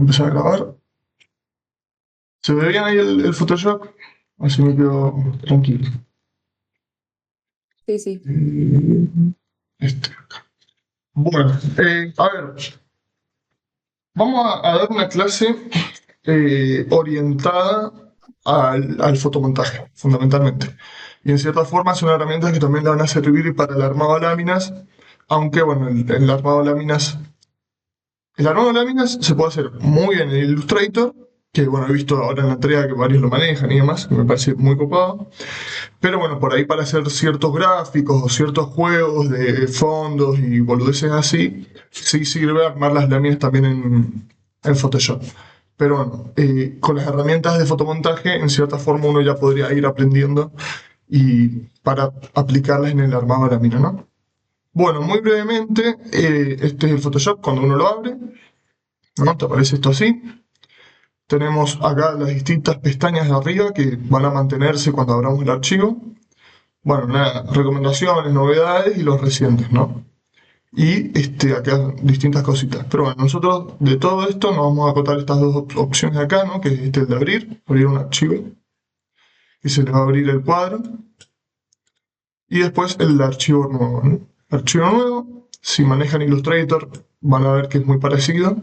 empezar a grabar. ¿Se ve bien ahí el Photoshop? Así me quedo tranquilo. Sí, sí. Acá. Bueno, a ver, vamos a dar una clase orientada al fotomontaje, fundamentalmente. Y en cierta forma son herramientas que también le van a servir para el armado de láminas, aunque bueno, el armado de láminas se puede hacer muy bien en Illustrator, que bueno, he visto ahora en la entrega que varios lo manejan y demás, que me parece muy copado. Pero bueno, por ahí para hacer ciertos gráficos o ciertos juegos de fondos y boludeces así, sí sirve armar las láminas también en Photoshop. Pero bueno, con las herramientas de fotomontaje, en cierta forma uno ya podría ir aprendiendo y para aplicarlas en el armado de lámina, ¿no? Bueno, muy brevemente, este es el Photoshop cuando uno lo abre, ¿no? Te aparece esto así. Tenemos acá las distintas pestañas de arriba que van a mantenerse cuando abramos el archivo. Bueno, nada, recomendaciones, novedades y los recientes, ¿no? Y acá distintas cositas. Pero bueno, nosotros de todo esto nos vamos a acotar estas dos opciones de acá, ¿no? Que es el de abrir un archivo. Y se le va a abrir el cuadro. Y después el archivo nuevo, ¿no? Archivo nuevo, si manejan Illustrator van a ver que es muy parecido.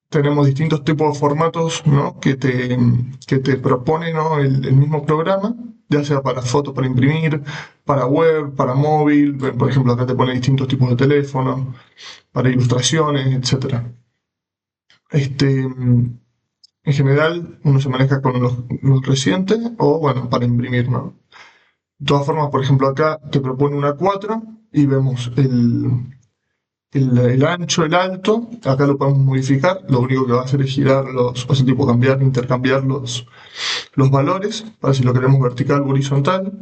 Tenemos distintos tipos de formatos, ¿no? que te propone, ¿no? el mismo programa, ya sea para fotos, para imprimir, para web, para móvil. Por ejemplo, acá te pone distintos tipos de teléfono, para ilustraciones, etc. En general, uno se maneja con los recientes o, bueno, para imprimir, ¿no? De todas formas, por ejemplo, acá te propone una 4 y vemos el ancho, el alto, acá lo podemos modificar, lo único que va a hacer es girar o sea, tipo cambiar, intercambiar los valores, para si lo queremos vertical o horizontal,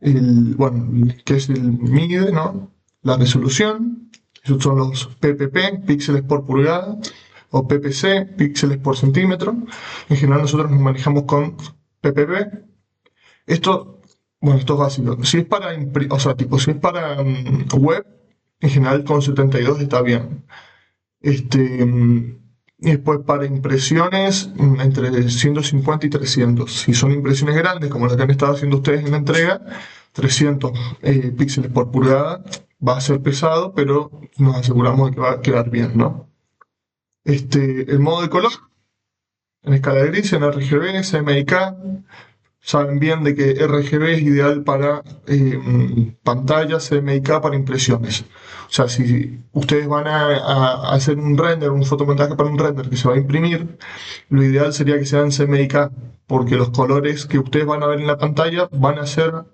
bueno, que es el MIDE, ¿no? La resolución, esos son los PPP, píxeles por pulgada, o PPC, píxeles por centímetro. En general nosotros nos manejamos con PPP. Esto, bueno, esto es básico. Si es para, o sea, tipo, si es para web, en general con 72 está bien. Y después para impresiones entre 150 y 300. Si son impresiones grandes, como las que han estado haciendo ustedes en la entrega, 300 píxeles por pulgada va a ser pesado, pero nos aseguramos de que va a quedar bien, ¿no? El modo de color, en escala de gris, en RGB, CMYK, saben bien de que RGB es ideal para pantallas, CMYK para impresiones. O sea, si ustedes van a hacer un render, un fotomontaje para un render que se va a imprimir, lo ideal sería que sean CMYK, porque los colores que ustedes van a ver en la pantalla van a ser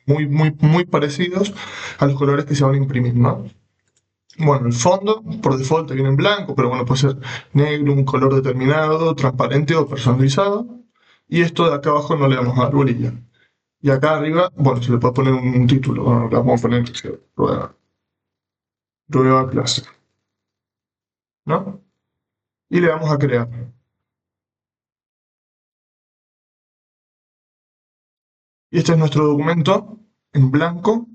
muy parecidos a los colores que se van a imprimir, ¿no? Bueno, el fondo por default viene en blanco, pero bueno, puede ser negro, un color determinado, transparente o personalizado. Y esto de acá abajo no le vamos a dar bolilla. Y acá arriba, bueno, se le puede poner un título. Bueno, le vamos a poner prueba clase, ¿no? Y le vamos a crear. Y este es nuestro documento en blanco,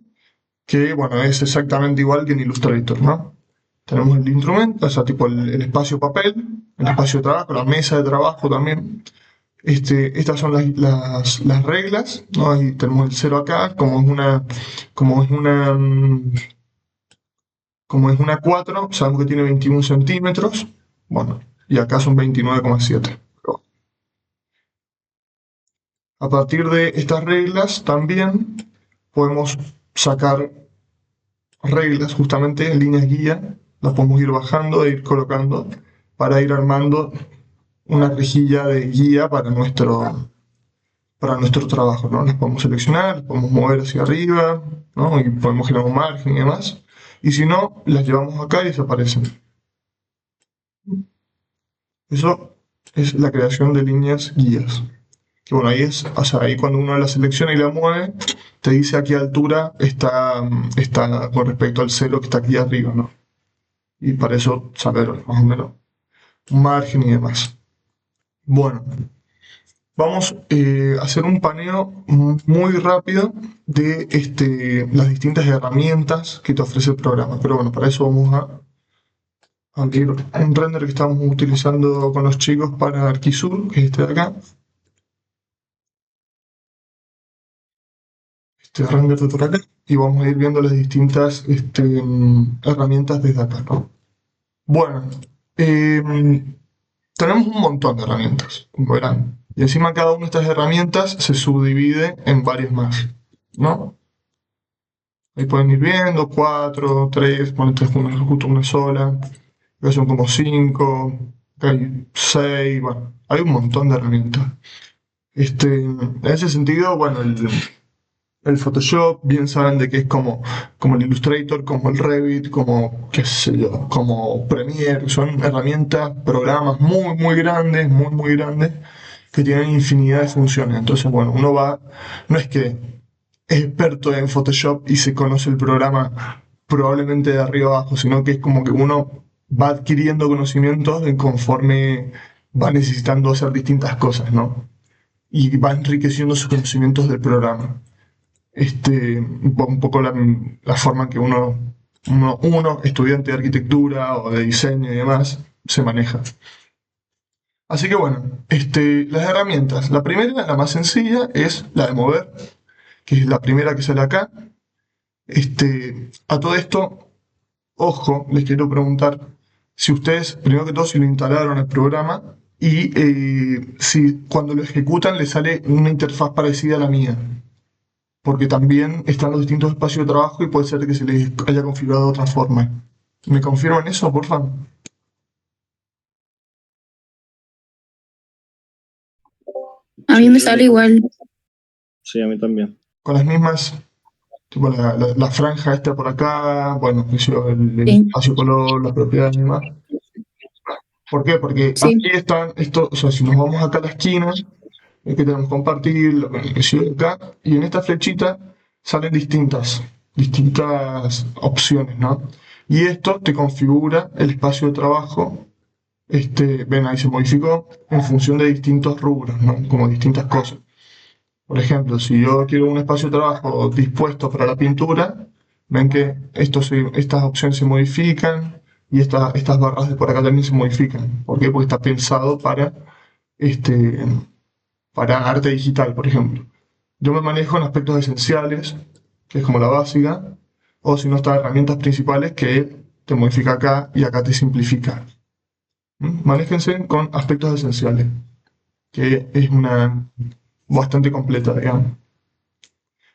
que bueno, es exactamente igual que en Illustrator, ¿no? Tenemos el instrumento, o sea, tipo el espacio papel, el espacio de trabajo, la mesa de trabajo también. Estas son las reglas, ¿no? Ahí tenemos el 0 acá, como es una, como es una 4, sabemos que tiene 21 centímetros, bueno, y acá son 29,7. A partir de estas reglas también podemos sacar reglas, justamente en líneas guía, las podemos ir bajando e ir colocando para ir armando una rejilla de guía para nuestro trabajo, ¿no? Las podemos seleccionar, las podemos mover hacia arriba, ¿no? Y podemos girar un margen y demás. Y si no, las llevamos acá y desaparecen. Eso es la creación de líneas guías. Que bueno, o sea, ahí cuando uno la selecciona y la mueve, te dice a qué altura está con respecto al cero que está aquí arriba, ¿no? Y para eso saber más o menos un margen y demás. Bueno, vamos a hacer un paneo muy rápido de las distintas herramientas que te ofrece el programa. Pero bueno, para eso vamos abrir un render que estamos utilizando con los chicos para Arquisur, que es este de acá. Este render de por acá. Y vamos a ir viendo las distintas herramientas desde acá, ¿no? Bueno, tenemos un montón de herramientas, como verán. Y encima cada una de estas herramientas se subdivide en varias más, ¿no? Ahí pueden ir viendo, cuatro, tres, ponete justo una sola. Acá son como cinco, acá hay seis, bueno, hay un montón de herramientas. En ese sentido, bueno, el Photoshop, bien saben de que es como el Illustrator, como el Revit, como, qué sé yo, como Premiere, son herramientas, programas muy grandes, muy grandes, que tienen infinidad de funciones. Entonces, bueno, uno va, no es que es experto en Photoshop y se conoce el programa probablemente de arriba abajo, sino que es como que uno va adquiriendo conocimientos conforme va necesitando hacer distintas cosas, ¿no? Y va enriqueciendo sus conocimientos del programa. Un poco la forma en que uno, estudiante de arquitectura o de diseño y demás, se maneja. Así que bueno, las herramientas. La primera, la más sencilla, es la de mover, que es la primera que sale acá. A todo esto, ojo, les quiero preguntar si ustedes, primero que todo, si lo instalaron el programa y si cuando lo ejecutan les sale una interfaz parecida a la mía, porque también están los distintos espacios de trabajo y puede ser que se les haya configurado de otra forma. ¿Me confirman eso, por favor? A mí me sale igual. Sí, a mí también. Con las mismas, tipo la franja esta por acá, bueno, el Sí, espacio color, las propiedades y demás. ¿Por qué? Porque sí. aquí están estos, o sea, si nos vamos acá a la esquina, es que tenemos compartir, lo que sigue acá, y en esta flechita salen distintas opciones, ¿no? Y esto te configura el espacio de trabajo, ven ahí se modificó en función de distintos rubros, ¿no? Como distintas cosas. Por ejemplo, si yo quiero un espacio de trabajo dispuesto para la pintura, ven que estas opciones se modifican y estas barras de por acá también se modifican. ¿Por qué? Porque está pensado este, para arte digital, por ejemplo. Yo me manejo en aspectos esenciales, que es como la básica, o si no, estas herramientas principales que te modifica acá y acá te simplifica. Manéjense con aspectos esenciales, que es una bastante completa, digamos.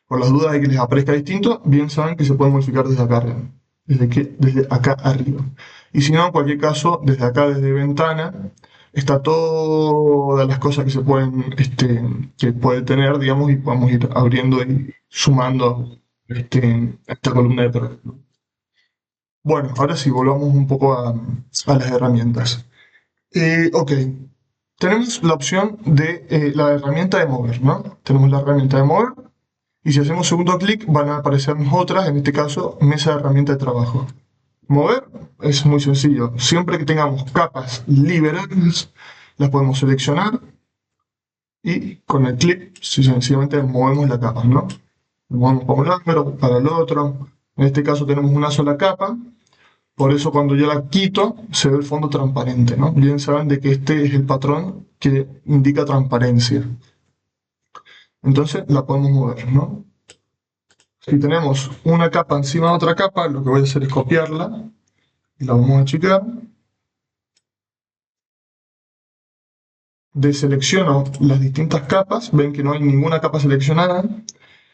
Por las dudas de que les aparezca distinto, bien saben que se puede modificar desde acá arriba. Desde acá arriba. Y si no, en cualquier caso, desde acá, desde ventana, está todas las cosas que se pueden, que puede tener, digamos, y podemos ir abriendo y sumando esta columna de programa. Bueno, ahora sí, volvamos un poco a las herramientas. Ok, tenemos la opción de la herramienta de mover, ¿no? Tenemos la herramienta de mover y si hacemos segundo clic van a aparecernos otras, en este caso, mesa de herramienta de trabajo. Mover es muy sencillo. Siempre que tengamos capas liberadas, las podemos seleccionar y con el clic sencillamente movemos la capa, ¿no? Movemos para un lado, para el otro. En este caso tenemos una sola capa, por eso cuando yo la quito se ve el fondo transparente, ¿no? Bien saben de que este es el patrón que indica transparencia. Entonces la podemos mover, ¿no? Si tenemos una capa encima de otra capa, lo que voy a hacer es copiarla y la vamos a achicar. Deselecciono las distintas capas, ven que no hay ninguna capa seleccionada,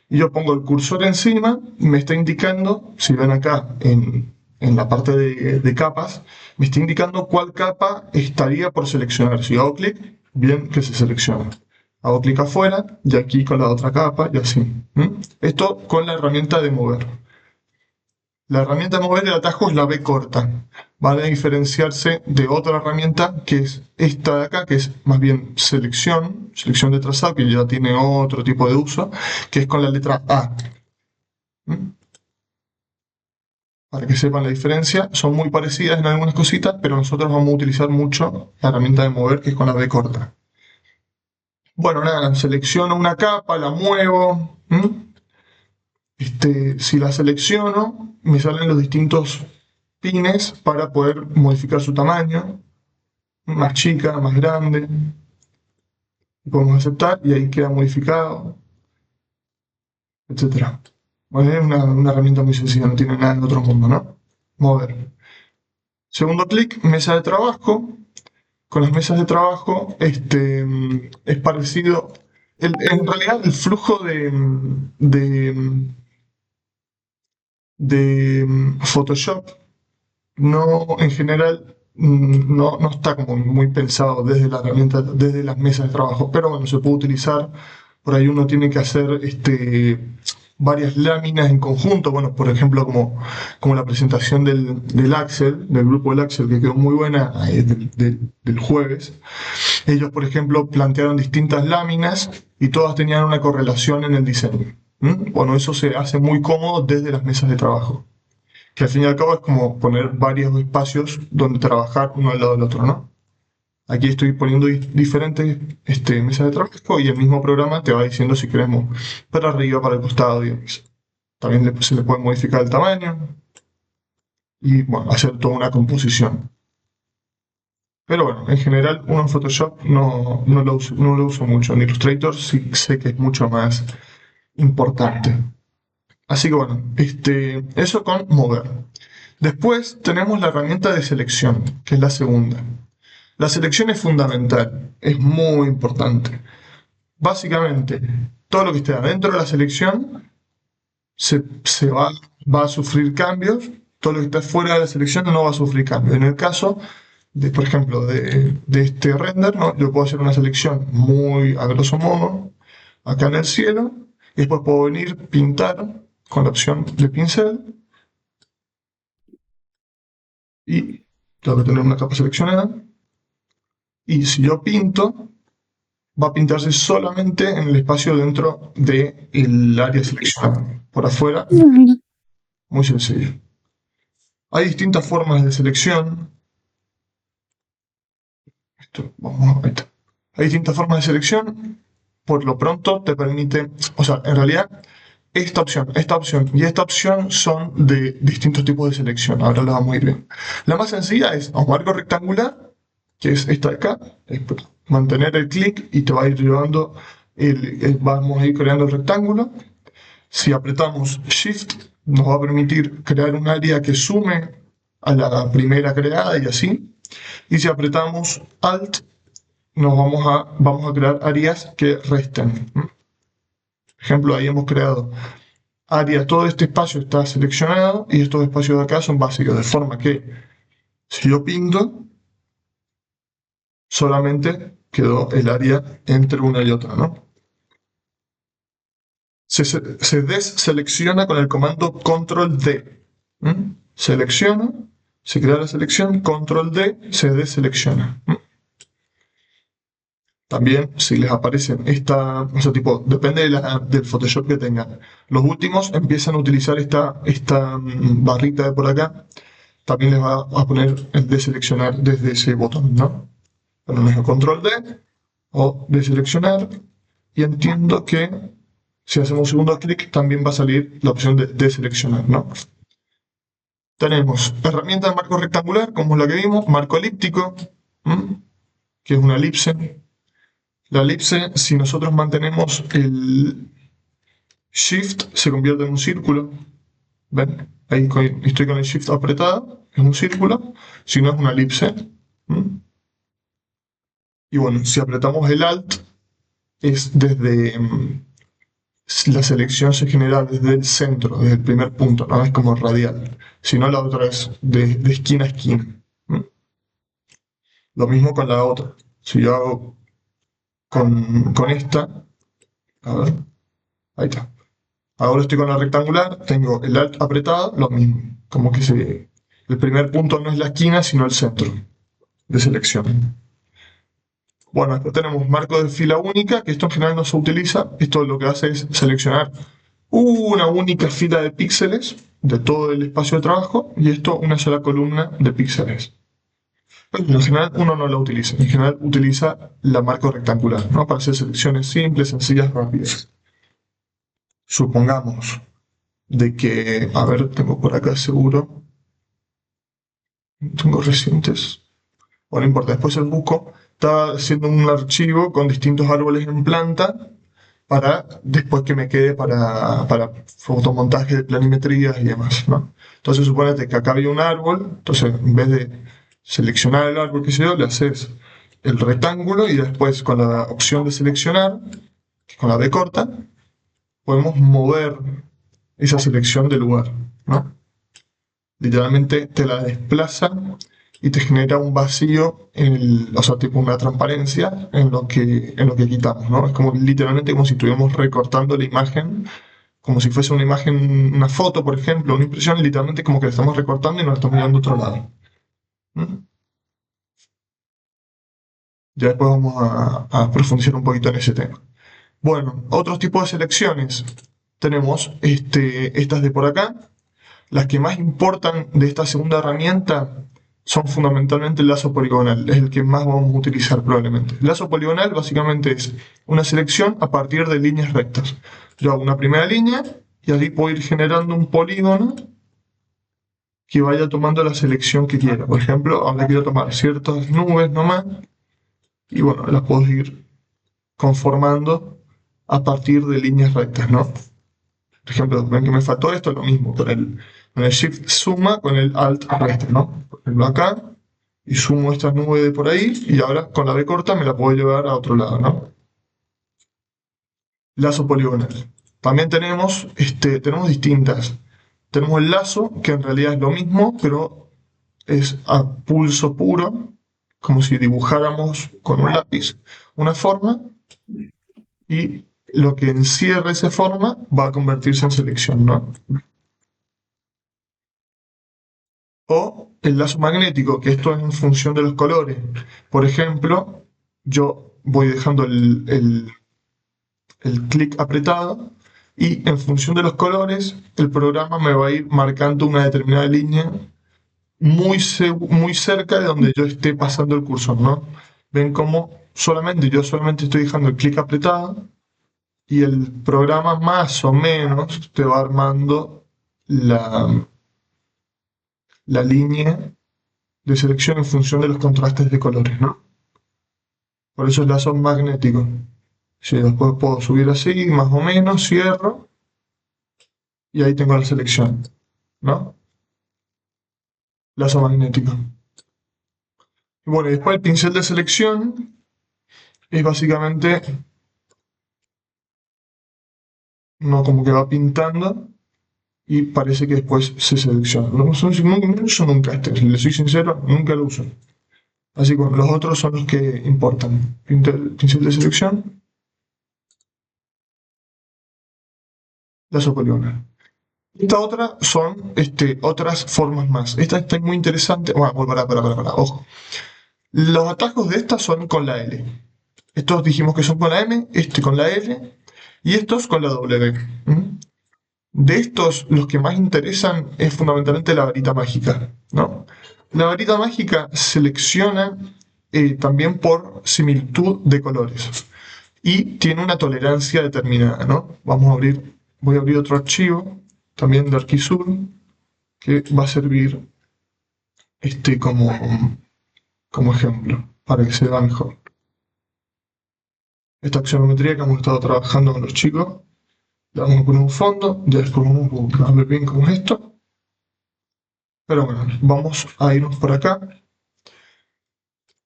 y yo pongo el cursor encima, me está indicando, si ven acá en la parte de capas, me está indicando cuál capa estaría por seleccionar. Si hago clic, bien que se selecciona. Hago clic afuera y aquí con la otra capa y así. Esto con la herramienta de mover. La herramienta de mover el atajo es la B corta. Va a diferenciarse de otra herramienta que es esta de acá, que es más bien selección de trazado, que ya tiene otro tipo de uso, que es con la letra A. Para que sepan la diferencia, son muy parecidas en algunas cositas, pero nosotros vamos a utilizar mucho la herramienta de mover, que es con la B corta. Bueno, nada, selecciono una capa, la muevo. Si la selecciono, me salen los distintos pines para poder modificar su tamaño, más chica, más grande. Podemos aceptar y ahí queda modificado, etc. Bueno, es una herramienta muy sencilla, no tiene nada en otro mundo, ¿no? Mover. Segundo clic, mesa de trabajo. Con las mesas de trabajo es parecido. En realidad el flujo de Photoshop no, en general, no está como muy pensado desde la herramienta, desde las mesas de trabajo, pero bueno, se puede utilizar. Por ahí uno tiene que hacer varias láminas en conjunto, bueno, por ejemplo, como la presentación del Axel, del grupo del Axel, que quedó muy buena del jueves. Ellos, por ejemplo, plantearon distintas láminas y todas tenían una correlación en el diseño. Bueno, eso se hace muy cómodo desde las mesas de trabajo, que al fin y al cabo es como poner varios espacios donde trabajar uno al lado del otro, ¿no? Aquí estoy poniendo diferentes mesas de trabajo y el mismo programa te va diciendo si queremos para arriba, para el costado y demás. También se le puede modificar el tamaño y bueno, hacer toda una composición. Pero bueno, en general uno en Photoshop no lo uso mucho. En Illustrator sí sé que es mucho más importante. Así que bueno, eso con mover. Después tenemos la herramienta de selección, que es la segunda. La selección es fundamental, es muy importante. Básicamente, todo lo que esté adentro de la selección va a sufrir cambios, todo lo que está fuera de la selección no va a sufrir cambios. En el caso, por ejemplo, de este render, ¿no? Yo puedo hacer una selección muy a grosso modo, acá en el cielo, y después puedo venir, pintar con la opción de pincel, y tengo que tener una capa seleccionada. Y si yo pinto, va a pintarse solamente en el espacio dentro del área seleccionada. Por afuera, muy sencillo. Hay distintas formas de selección. Ahí está. Hay distintas formas de selección. Por lo pronto te permite, o sea, en realidad esta opción y esta opción son de distintos tipos de selección. Ahora lo vamos a ir viendo. La más sencilla es un marco rectangular, que es esta de acá. Mantener el clic y te va a ir llevando, vamos a ir creando el rectángulo. Si apretamos Shift, nos va a permitir crear un área que sume a la primera creada y así. Y si apretamos Alt, vamos a crear áreas que resten. Por ejemplo, ahí hemos creado áreas, todo este espacio está seleccionado y estos espacios de acá son básicos, de forma que si yo pinto, solamente quedó el área entre una y otra, ¿no? Se deselecciona con el comando Control D. Selecciona, se crea la selección, Control D, se deselecciona. También, si les aparecen o sea, tipo, depende del Photoshop que tengan. Los últimos empiezan a utilizar esta barrita de por acá. También les va a poner el deseleccionar desde ese botón, ¿no? Ponemos el Control D o deseleccionar. Y entiendo que si hacemos un segundo clic también va a salir la opción de deseleccionar, ¿no? Tenemos herramienta de marco rectangular, como es la que vimos, marco elíptico, que es una elipse. La elipse, si nosotros mantenemos el Shift, se convierte en un círculo. ¿Ven? Ahí estoy con el Shift apretado, es un círculo, si no es una elipse. Y bueno, si apretamos el Alt, es desde la selección se genera desde el centro, desde el primer punto, no es como radial, sino la otra es de esquina a esquina. Lo mismo con la otra. Si yo hago con esta, a ver, ahí está. Ahora estoy con la rectangular, tengo el Alt apretado, lo mismo. Como que el primer punto no es la esquina, sino el centro de selección. Bueno, después tenemos marco de fila única, que esto en general no se utiliza. Esto lo que hace es seleccionar una única fila de píxeles de todo el espacio de trabajo y esto una sola columna de píxeles. Pero en general uno no lo utiliza, en general utiliza la marco rectangular, ¿no? Para hacer selecciones simples, sencillas, rápidas. Supongamos de que, a ver, tengo por acá seguro Tengo recientes. Bueno, no importa, después el busco. Estaba haciendo un archivo con distintos árboles en planta para después que me quede para fotomontaje de planimetrías y demás, ¿no? Entonces suponete que acá había un árbol, entonces en vez de seleccionar el árbol que se dio, le haces el rectángulo y después con la opción de seleccionar, con la B corta, podemos mover esa selección del lugar, ¿no? Literalmente te la desplaza y te genera un vacío, o sea, tipo una transparencia en lo que quitamos, ¿no? Es como literalmente como si estuviéramos recortando la imagen, como si fuese una imagen, una foto, por ejemplo, una impresión, literalmente como que la estamos recortando y nos la estamos mirando a otro lado. ¿Mm? Ya después vamos a profundizar un poquito en ese tema. Bueno, otros tipos de selecciones. Tenemos estas de por acá. Las que más importan de esta segunda herramienta son fundamentalmente el lazo poligonal, es el que más vamos a utilizar probablemente. El lazo poligonal básicamente es una selección a partir de líneas rectas. Yo hago una primera línea y así puedo ir generando un polígono que vaya tomando la selección que quiera. Por ejemplo, ahora quiero tomar ciertas nubes nomás y bueno, las puedo ir conformando a partir de líneas rectas, ¿no? Por ejemplo, ven que me faltó esto, lo mismo, con el Shift suma, con el Alt resta, ¿no? Por ejemplo, acá, y sumo esta nube de por ahí, y ahora con la B corta me la puedo llevar a otro lado, ¿no? Lazo poligonal. También tenemos distintas. Tenemos el lazo, que en realidad es lo mismo, pero es a pulso puro, como si dibujáramos con un lápiz una forma, y lo que encierre esa forma va a convertirse en selección, ¿no? O el lazo magnético, que esto es en función de los colores. Por ejemplo, yo voy dejando el clic apretado y en función de los colores, el programa me va a ir marcando una determinada línea muy cerca de donde yo esté pasando el cursor, ¿no? Ven cómo yo solamente estoy dejando el clic apretado y el programa más o menos te va armando la línea de selección en función de los contrastes de colores, ¿no? Por eso el lazo magnético. Si después puedo subir así, más o menos, cierro, y ahí tengo la selección, ¿no? Lazo magnético. Y bueno, y después el pincel de selección es básicamente uno como que va pintando y parece que después se selecciona. No uso nunca le soy sincero, nunca lo uso. Así que bueno, los otros son los que importan. Pincel de selección, lazo poligonal. Esta otra son otras formas más. Esta está muy interesante. Bueno, para, ojo. Los atajos de estas son con la L. Estos dijimos que son con la M, con la L y estos con la W. De estos, los que más interesan es fundamentalmente la varita mágica, ¿no? La varita mágica selecciona también por similitud de colores y tiene una tolerancia determinada, ¿no? Voy a abrir otro archivo, también de Arquisur, que va a servir como ejemplo, para que se vea mejor. Esta axonometría que hemos estado trabajando con los chicos, le vamos a poner un fondo, ya después vamos a ver bien cómo es esto. Pero bueno, vamos a irnos por acá.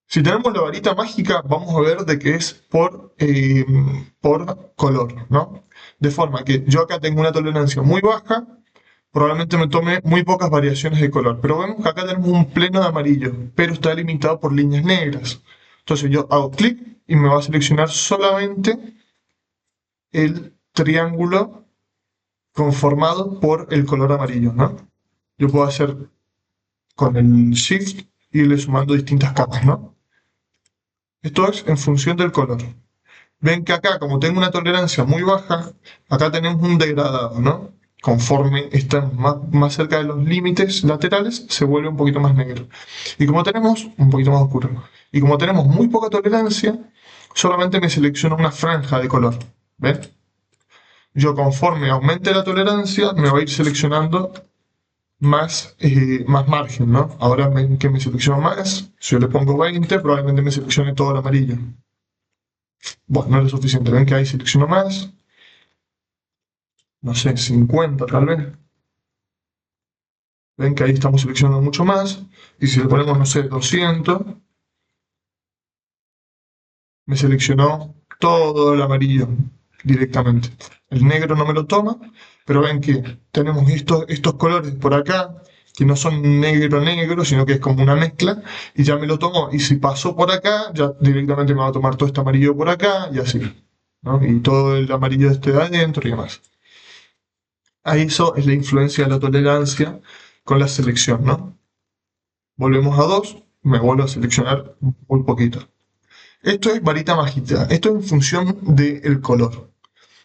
Si tenemos la varita mágica, vamos a ver de qué es por color, ¿no? De forma que yo acá tengo una tolerancia muy baja, probablemente me tome muy pocas variaciones de color. Pero vemos que acá tenemos un pleno de amarillo, pero está limitado por líneas negras. Entonces yo hago clic y me va a seleccionar solamente el triángulo conformado por el color amarillo, ¿no? Yo puedo hacer con el Shift irle sumando distintas capas, ¿no? Esto es en función del color. Ven que acá, como tengo una tolerancia muy baja, acá tenemos un degradado, ¿no? Conforme están más cerca de los límites laterales, se vuelve un poquito más negro. Y como tenemos, un poquito más oscuro. Y como tenemos muy poca tolerancia, solamente me selecciona una franja de color. ¿Ven? Yo conforme aumente la tolerancia, me va a ir seleccionando más margen, ¿no? Ahora ven que me selecciono más. Si yo le pongo 20, probablemente me seleccione todo el amarillo. Bueno, no es lo suficiente. Ven que ahí selecciono más. No sé, 50 tal vez. Ven que ahí estamos seleccionando mucho más. Y si le ponemos, no sé, 200, me seleccionó todo el amarillo directamente. El negro no me lo toma, pero ven que tenemos estos colores por acá, que no son negro negro, sino que es como una mezcla, y ya me lo tomó. Y si pasó por acá, ya directamente me va a tomar todo este amarillo por acá, y así, ¿no? Y todo el amarillo este de adentro y demás. A eso es la influencia de la tolerancia con la selección, ¿no? Volvemos a 2, me vuelvo a seleccionar muy poquito. Esto es varita mágica, esto es en función del color.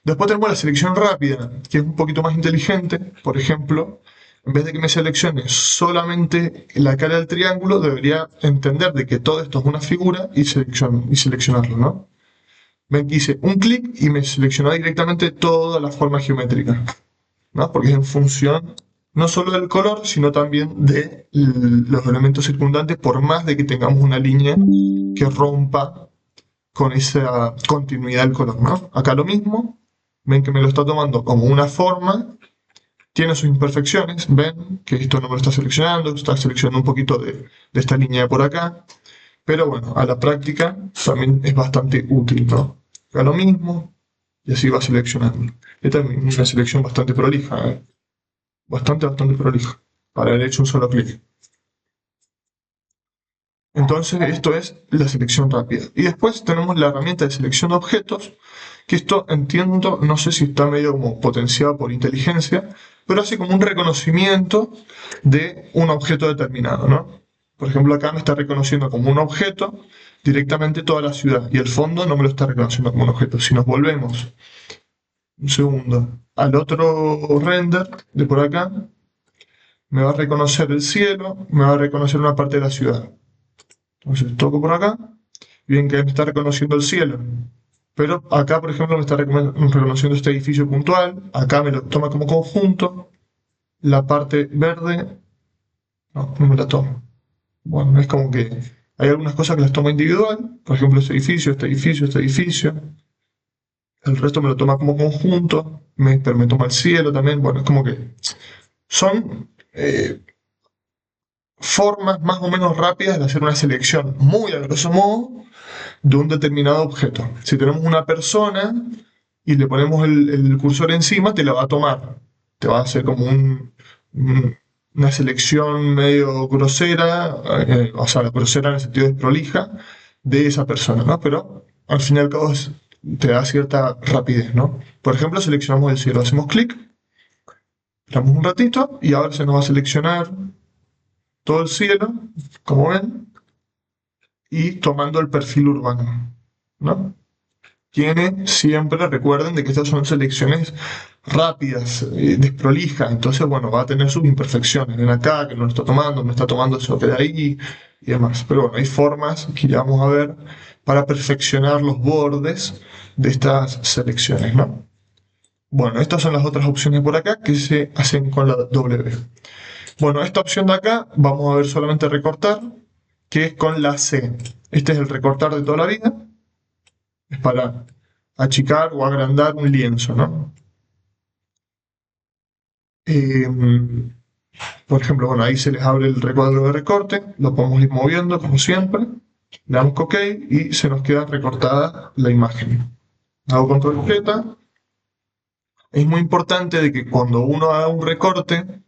Después tenemos la selección rápida, que es un poquito más inteligente. Por ejemplo, en vez de que me seleccione solamente la cara del triángulo, debería entender de que todo esto es una figura y seleccionarlo, ¿no? Ven que hice un clic y me seleccionó directamente toda la forma geométrica, ¿no? Porque es en función no solo del color, sino también de los elementos circundantes, por más de que tengamos una línea que rompa con esa continuidad del color, ¿no? Acá lo mismo, ven que me lo está tomando como una forma, tiene sus imperfecciones, ven que esto no me lo está seleccionando, está seleccionando un poquito de esta línea de por acá, pero bueno, a la práctica también es bastante útil, ¿no? Acá lo mismo, y así va seleccionando. Esta es una selección bastante prolija, ¿eh? Bastante prolija, para haber hecho un solo clic. Entonces esto es la selección rápida. Y después tenemos la herramienta de selección de objetos, que esto entiendo, no sé si está medio como potenciado por inteligencia, pero hace como un reconocimiento de un objeto determinado, ¿no? Por ejemplo, acá me está reconociendo como un objeto directamente toda la ciudad, y el fondo no me lo está reconociendo como un objeto. Si nos volvemos un segundo al otro render de por acá, me va a reconocer el cielo, me va a reconocer una parte de la ciudad. Entonces toco por acá, bien que me está reconociendo el cielo. Pero acá, por ejemplo, me está reconociendo este edificio puntual. Acá me lo toma como conjunto. La parte verde, no me la toma. Bueno, es como que hay algunas cosas que las toma individual. Por ejemplo, este edificio, este edificio, este edificio. El resto me lo toma como conjunto. Pero me toma el cielo también. Bueno, es como que son formas más o menos rápidas de hacer una selección muy a grosso modo de un determinado objeto. Si tenemos una persona y le ponemos el cursor encima, te la va a tomar. Te va a hacer como una selección medio grosera, o sea, grosera en el sentido de prolija, de esa persona, ¿no? Pero al fin y al cabo te da cierta rapidez, ¿no? Por ejemplo, seleccionamos el cielo, hacemos clic, esperamos un ratito y ahora se nos va a seleccionar todo el cielo, como ven, y tomando el perfil urbano, ¿no? Tiene siempre, recuerden de que estas son selecciones rápidas, desprolijas, entonces, bueno, va a tener sus imperfecciones. Ven acá, que no lo está tomando eso que de ahí y demás. Pero bueno, hay formas que ya vamos a ver para perfeccionar los bordes de estas selecciones, ¿no? Bueno, estas son las otras opciones por acá que se hacen con la W. Bueno, esta opción de acá vamos a ver solamente recortar, que es con la C. Este es el recortar de toda la vida. Es para achicar o agrandar un lienzo, ¿no? Por ejemplo, bueno, ahí se les abre el recuadro de recorte, lo podemos ir moviendo como siempre, le damos OK y se nos queda recortada la imagen. Hago control Z. Es muy importante de que cuando uno haga un recorte,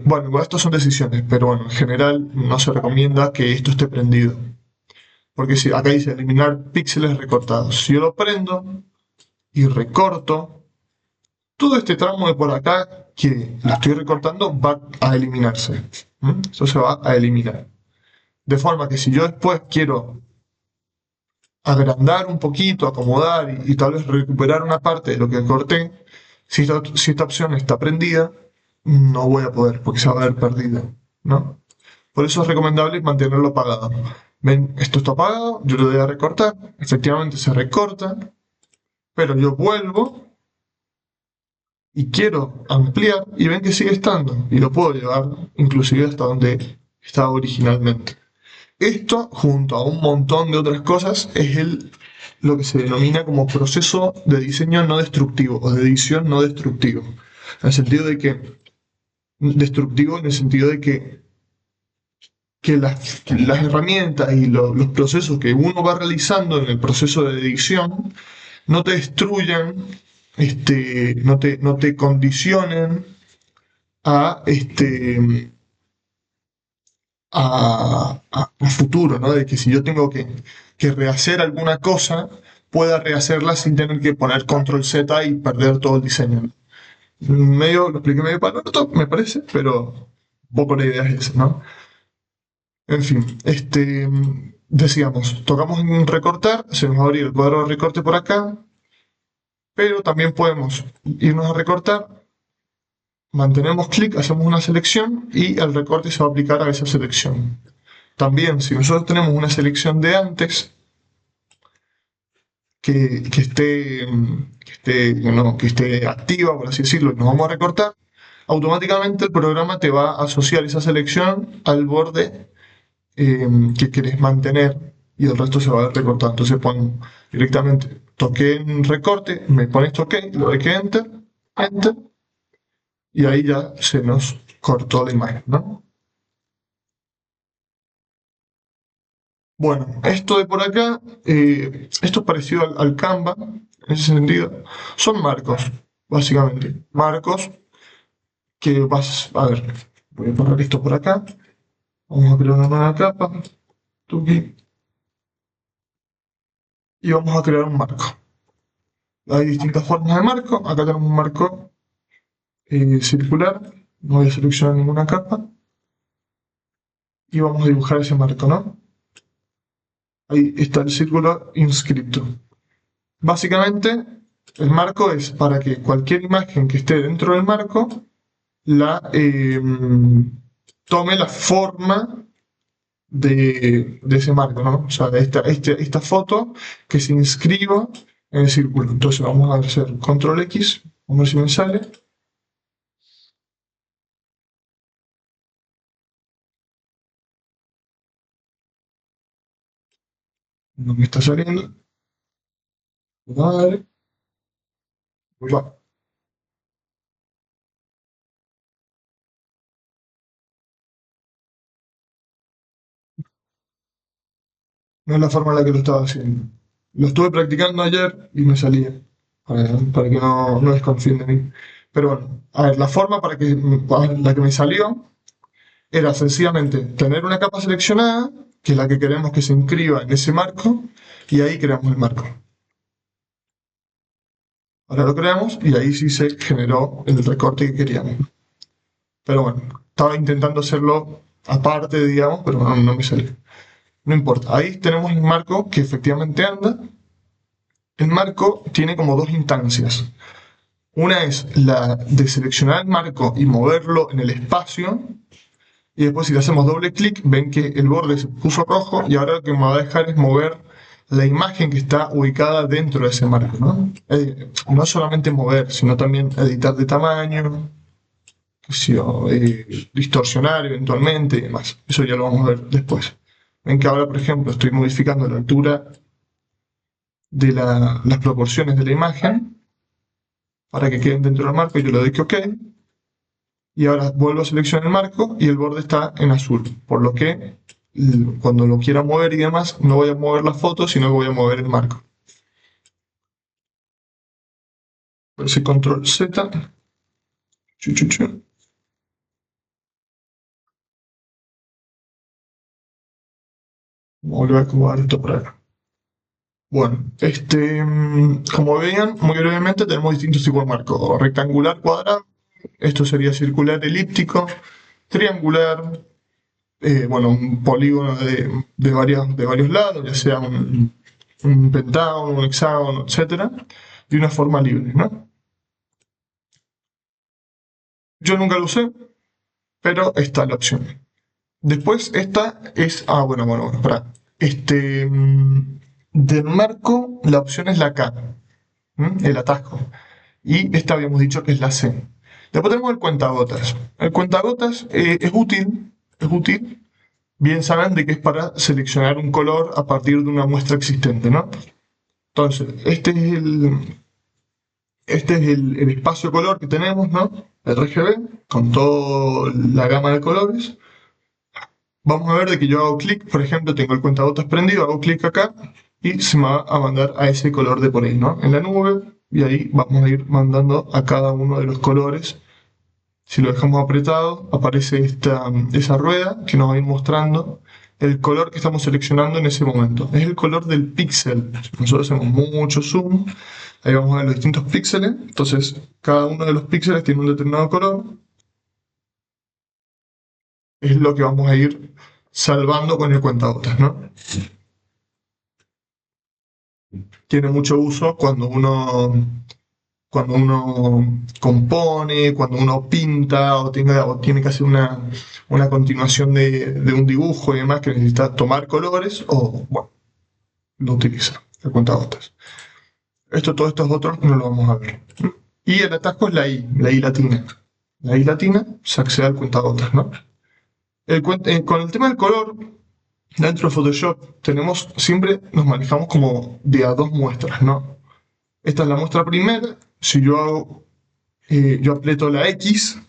bueno, igual estas son decisiones, pero bueno, en general no se recomienda que esto esté prendido. Porque si acá dice eliminar píxeles recortados. Si yo lo prendo y recorto, todo este tramo de por acá que lo estoy recortando va a eliminarse. Eso se va a eliminar. De forma que si yo después quiero agrandar un poquito, acomodar y tal vez recuperar una parte de lo que corté, si esta opción está prendida, no voy a poder porque se va a ver perdido, ¿no? Por eso es recomendable mantenerlo apagado. Ven, esto está apagado, yo lo voy a recortar, efectivamente se recorta, pero yo vuelvo y quiero ampliar y ven que sigue estando y lo puedo llevar inclusive hasta donde estaba originalmente. Esto, junto a un montón de otras cosas, es lo que se denomina como proceso de diseño no destructivo o de edición no destructivo. En el sentido de que, destructivo en el sentido de que las herramientas y los procesos que uno va realizando en el proceso de edición no te destruyan, no te condicionen a, a futuro, ¿no? De que si yo tengo que rehacer alguna cosa, pueda rehacerla sin tener que poner control Z y perder todo el diseño. Medio, lo expliqué medio para el me parece, pero un poco la idea es esa, ¿no? En fin, decíamos, tocamos en recortar, se nos va a abrir el cuadro de recorte por acá, pero también podemos irnos a recortar, mantenemos clic, hacemos una selección y el recorte se va a aplicar a esa selección. También, si nosotros tenemos una selección de antes que esté activa, por así decirlo, y nos vamos a recortar, automáticamente el programa te va a asociar esa selección al borde que querés mantener y el resto se va a ver recortado. Entonces pongo directamente, toqué en recorte, me pone esto OK, lo de que Enter, Enter, y ahí ya se nos cortó la imagen, ¿no? Bueno, esto de por acá, esto es parecido al Canva, en ese sentido. Son marcos, básicamente. Marcos que vas, a ver, voy a poner esto por acá. Vamos a crear una nueva capa. Tuki. Y vamos a crear un marco. Hay distintas formas de marco. Acá tenemos un marco circular. No voy a seleccionar ninguna capa. Y vamos a dibujar ese marco, ¿no? Ahí está el círculo inscripto. Básicamente, el marco es para que cualquier imagen que esté dentro del marco tome la forma de ese marco, ¿no? O sea, de esta foto que se inscriba en el círculo. Entonces vamos a hacer control X, vamos a ver si me sale. No me está saliendo. Vale. Va. No es la forma en la que lo estaba haciendo. Lo estuve practicando ayer y me salía. Para que no desconfíen de mí. Pero bueno, a ver, la forma la que me salió era sencillamente tener una capa seleccionada, que es la que queremos que se inscriba en ese marco, y ahí creamos el marco. Ahora lo creamos y ahí sí se generó el recorte que queríamos. Pero bueno, estaba intentando hacerlo aparte, digamos, pero no me salió. No importa, ahí tenemos el marco que efectivamente anda. El marco tiene como dos instancias. Una es la de seleccionar el marco y moverlo en el espacio. Y después si le hacemos doble clic, ven que el borde se puso rojo y ahora lo que me va a dejar es mover la imagen que está ubicada dentro de ese marco, ¿no? No solamente mover, sino también editar de tamaño, distorsionar eventualmente y demás. Eso ya lo vamos a ver después. Ven que ahora, por ejemplo, estoy modificando la altura de las proporciones de la imagen para que queden dentro del marco y yo le doy que OK. Y ahora vuelvo a seleccionar el marco y el borde está en azul, por lo que cuando lo quiera mover y demás, no voy a mover la foto, sino que voy a mover el marco. Ese control Z. Chu, chu, chu. Vamos a volver a acomodar esto por acá. Bueno, como veían, muy brevemente tenemos distintos tipos de marco. Rectangular, cuadrado, esto sería circular, elíptico, triangular, bueno, un polígono de varios lados, ya sea un pentágono, un hexágono, etc. De una forma libre, ¿no? Yo nunca lo usé, pero está la opción. Después esta es, bueno, espera. Del marco, la opción es la K, el atasco. y esta habíamos dicho que es la C. Después tenemos el cuentagotas. El cuentagotas es útil. Bien saben de que es para seleccionar un color a partir de una muestra existente, ¿no? Entonces, este es el espacio de color que tenemos, ¿no? El RGB, con toda la gama de colores. Vamos a ver de que yo hago clic, por ejemplo, tengo el cuentagotas prendido, hago clic acá y se me va a mandar a ese color de por ahí, ¿no? En la nube, y ahí vamos a ir mandando a cada uno de los colores. Si lo dejamos apretado, aparece esa rueda que nos va a ir mostrando el color que estamos seleccionando en ese momento. Es el color del píxel. Nosotros hacemos mucho zoom, ahí vamos a ver los distintos píxeles. Entonces, cada uno de los píxeles tiene un determinado color. Es lo que vamos a ir salvando con el cuentagotas, ¿no? Tiene mucho uso cuando uno compone, cuando uno pinta o tiene que hacer una continuación de un dibujo y demás que necesita tomar colores, o bueno, lo utiliza el cuentagotas. Todos estos otros no lo vamos a ver. Y el atajo es la I latina. La I latina se accede al cuentagotas, ¿no? Con el tema del color, dentro de Photoshop siempre nos manejamos como de a dos muestras, ¿no? Esta es la muestra primera. Si yo aprieto la X,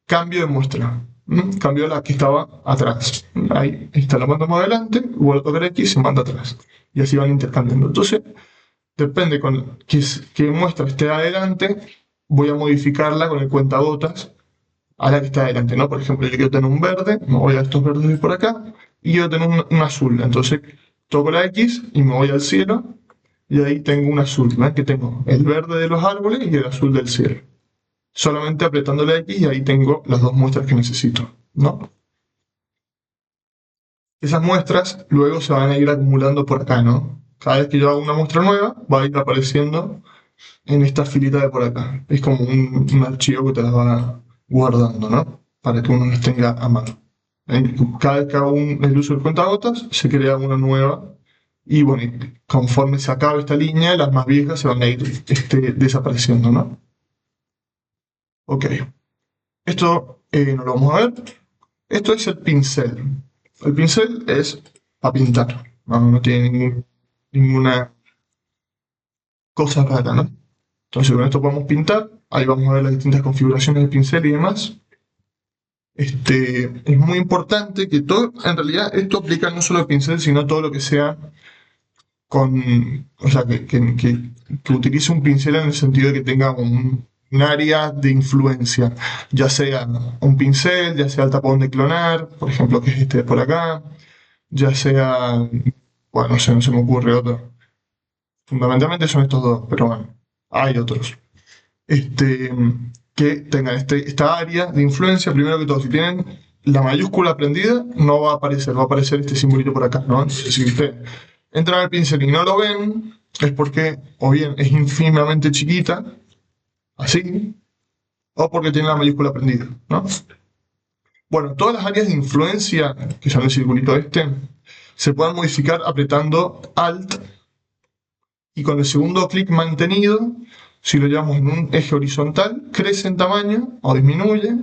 cambio de muestra. Cambio a la que estaba atrás. Ahí está, la mando más adelante, vuelvo a tocar X y se manda atrás. Y así van intercambiando. Entonces, depende con qué muestra esté adelante, voy a modificarla con el cuentagotas a la que está adelante, ¿no? Por ejemplo, yo quiero tener un verde, me voy a estos verdes de por acá, y quiero tener un azul. Entonces, toco la X y me voy al cielo. Y ahí tengo un azul, ¿ven? Que tengo el verde de los árboles y el azul del cielo. Solamente apretando la X y ahí tengo las dos muestras que necesito, ¿no? Esas muestras luego se van a ir acumulando por acá, ¿no? Cada vez que yo hago una muestra nueva, va a ir apareciendo en esta filita de por acá. Es como un archivo que te las va guardando, ¿no? Para que uno las tenga a mano. Cada vez que hago el uso del cuentagotas, se crea una nueva. Y bueno, conforme se acaba esta línea, las más viejas se van a ir desapareciendo, ¿no? Ok. Esto no lo vamos a ver. Esto es el pincel. El pincel es para pintar. No tiene ninguna cosa rara, ¿no? Entonces con esto podemos pintar. Ahí vamos a ver las distintas configuraciones del pincel y demás. Es muy importante que todo, en realidad esto aplica no solo al pincel, sino todo lo que sea o sea, que utilice un pincel en el sentido de que tenga un área de influencia, ya sea un pincel, ya sea el tapón de clonar, por ejemplo, que es este de por acá, ya sea, bueno, no sé, no se me ocurre otro. Fundamentalmente son estos dos, pero bueno, hay otros. Que tengan esta área de influencia, primero que todo, si tienen la mayúscula prendida, no va a aparecer este simbolito por acá, ¿no? Entonces, si usted entran al pincel y no lo ven, es porque o bien es ínfimamente chiquita, así, o porque tiene la mayúscula prendida, ¿no? Bueno, todas las áreas de influencia, que son el circulito se pueden modificar apretando Alt y con el segundo clic mantenido, si lo llevamos en un eje horizontal, crece en tamaño o disminuye,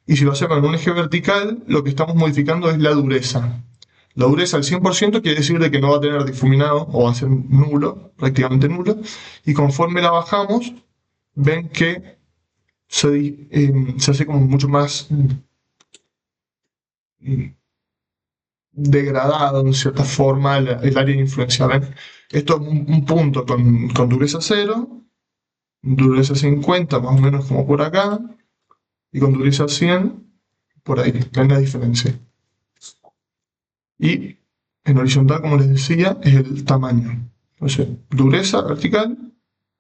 y si lo hacemos en un eje vertical, lo que estamos modificando es la dureza. La dureza al 100% quiere decir de que no va a tener difuminado o va a ser nulo, prácticamente nulo. Y conforme la bajamos, ven que se hace como mucho más degradado, en cierta forma, el área de influencia. ¿Ven? Esto es un punto con dureza 0, dureza 50 más o menos como por acá, y con dureza 100 por ahí. ¿Ven la diferencia? Y en horizontal, como les decía, es el tamaño. Entonces, dureza vertical,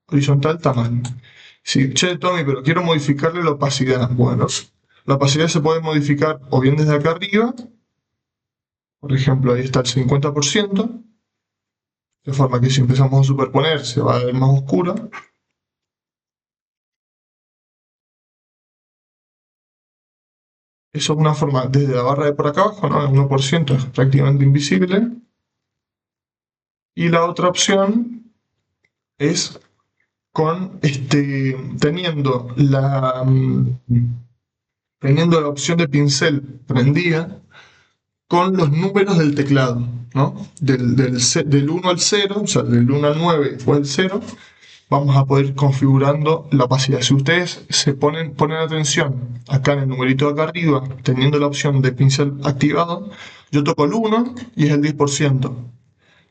horizontal, tamaño. Si, che, Tommy, pero quiero modificarle la opacidad. Bueno, la opacidad se puede modificar o bien desde acá arriba, por ejemplo, ahí está el 50%, de forma que si empezamos a superponer se va a ver más oscura. Eso es una forma, desde la barra de por acá abajo, ¿no? El 1% es prácticamente invisible. Y la otra opción es teniendo teniendo la opción de pincel prendida con los números del teclado, ¿no? Del 1 al 0, o sea, del 1 al 9 o al 0, vamos a poder ir configurando la opacidad. Si ustedes ponen atención acá en el numerito de acá arriba, teniendo la opción de pincel activado, yo toco el 1 y es el 10%,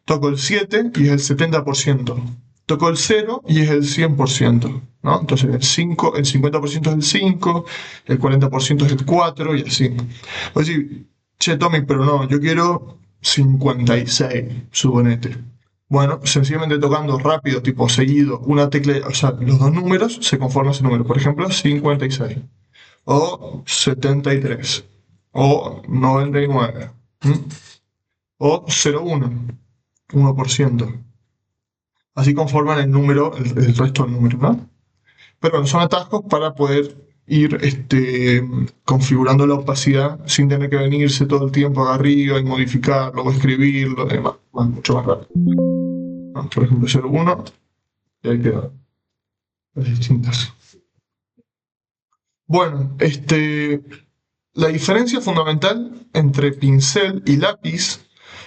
toco el 7 y es el 70%, toco el 0 y es el 100%, ¿no? Entonces el 50% es el 5, el 40% es el 4 y así. O decir, che, Tommy, pero no, yo quiero 56, suponete. Bueno, sencillamente tocando rápido, tipo seguido, una tecla, o sea, los dos números se conforman ese número. Por ejemplo, 56, o 73, o 99, o 0,1, 1%. Así conforman el número, el resto del número, ¿no? Pero bueno, son atajos para poder ir configurando la opacidad sin tener que venirse todo el tiempo acá arriba y modificarlo o escribirlo, demás, mucho más rápido. ¿No? Por ejemplo, 0,1 y ahí quedan las distintas. Bueno, la diferencia fundamental entre pincel y lápiz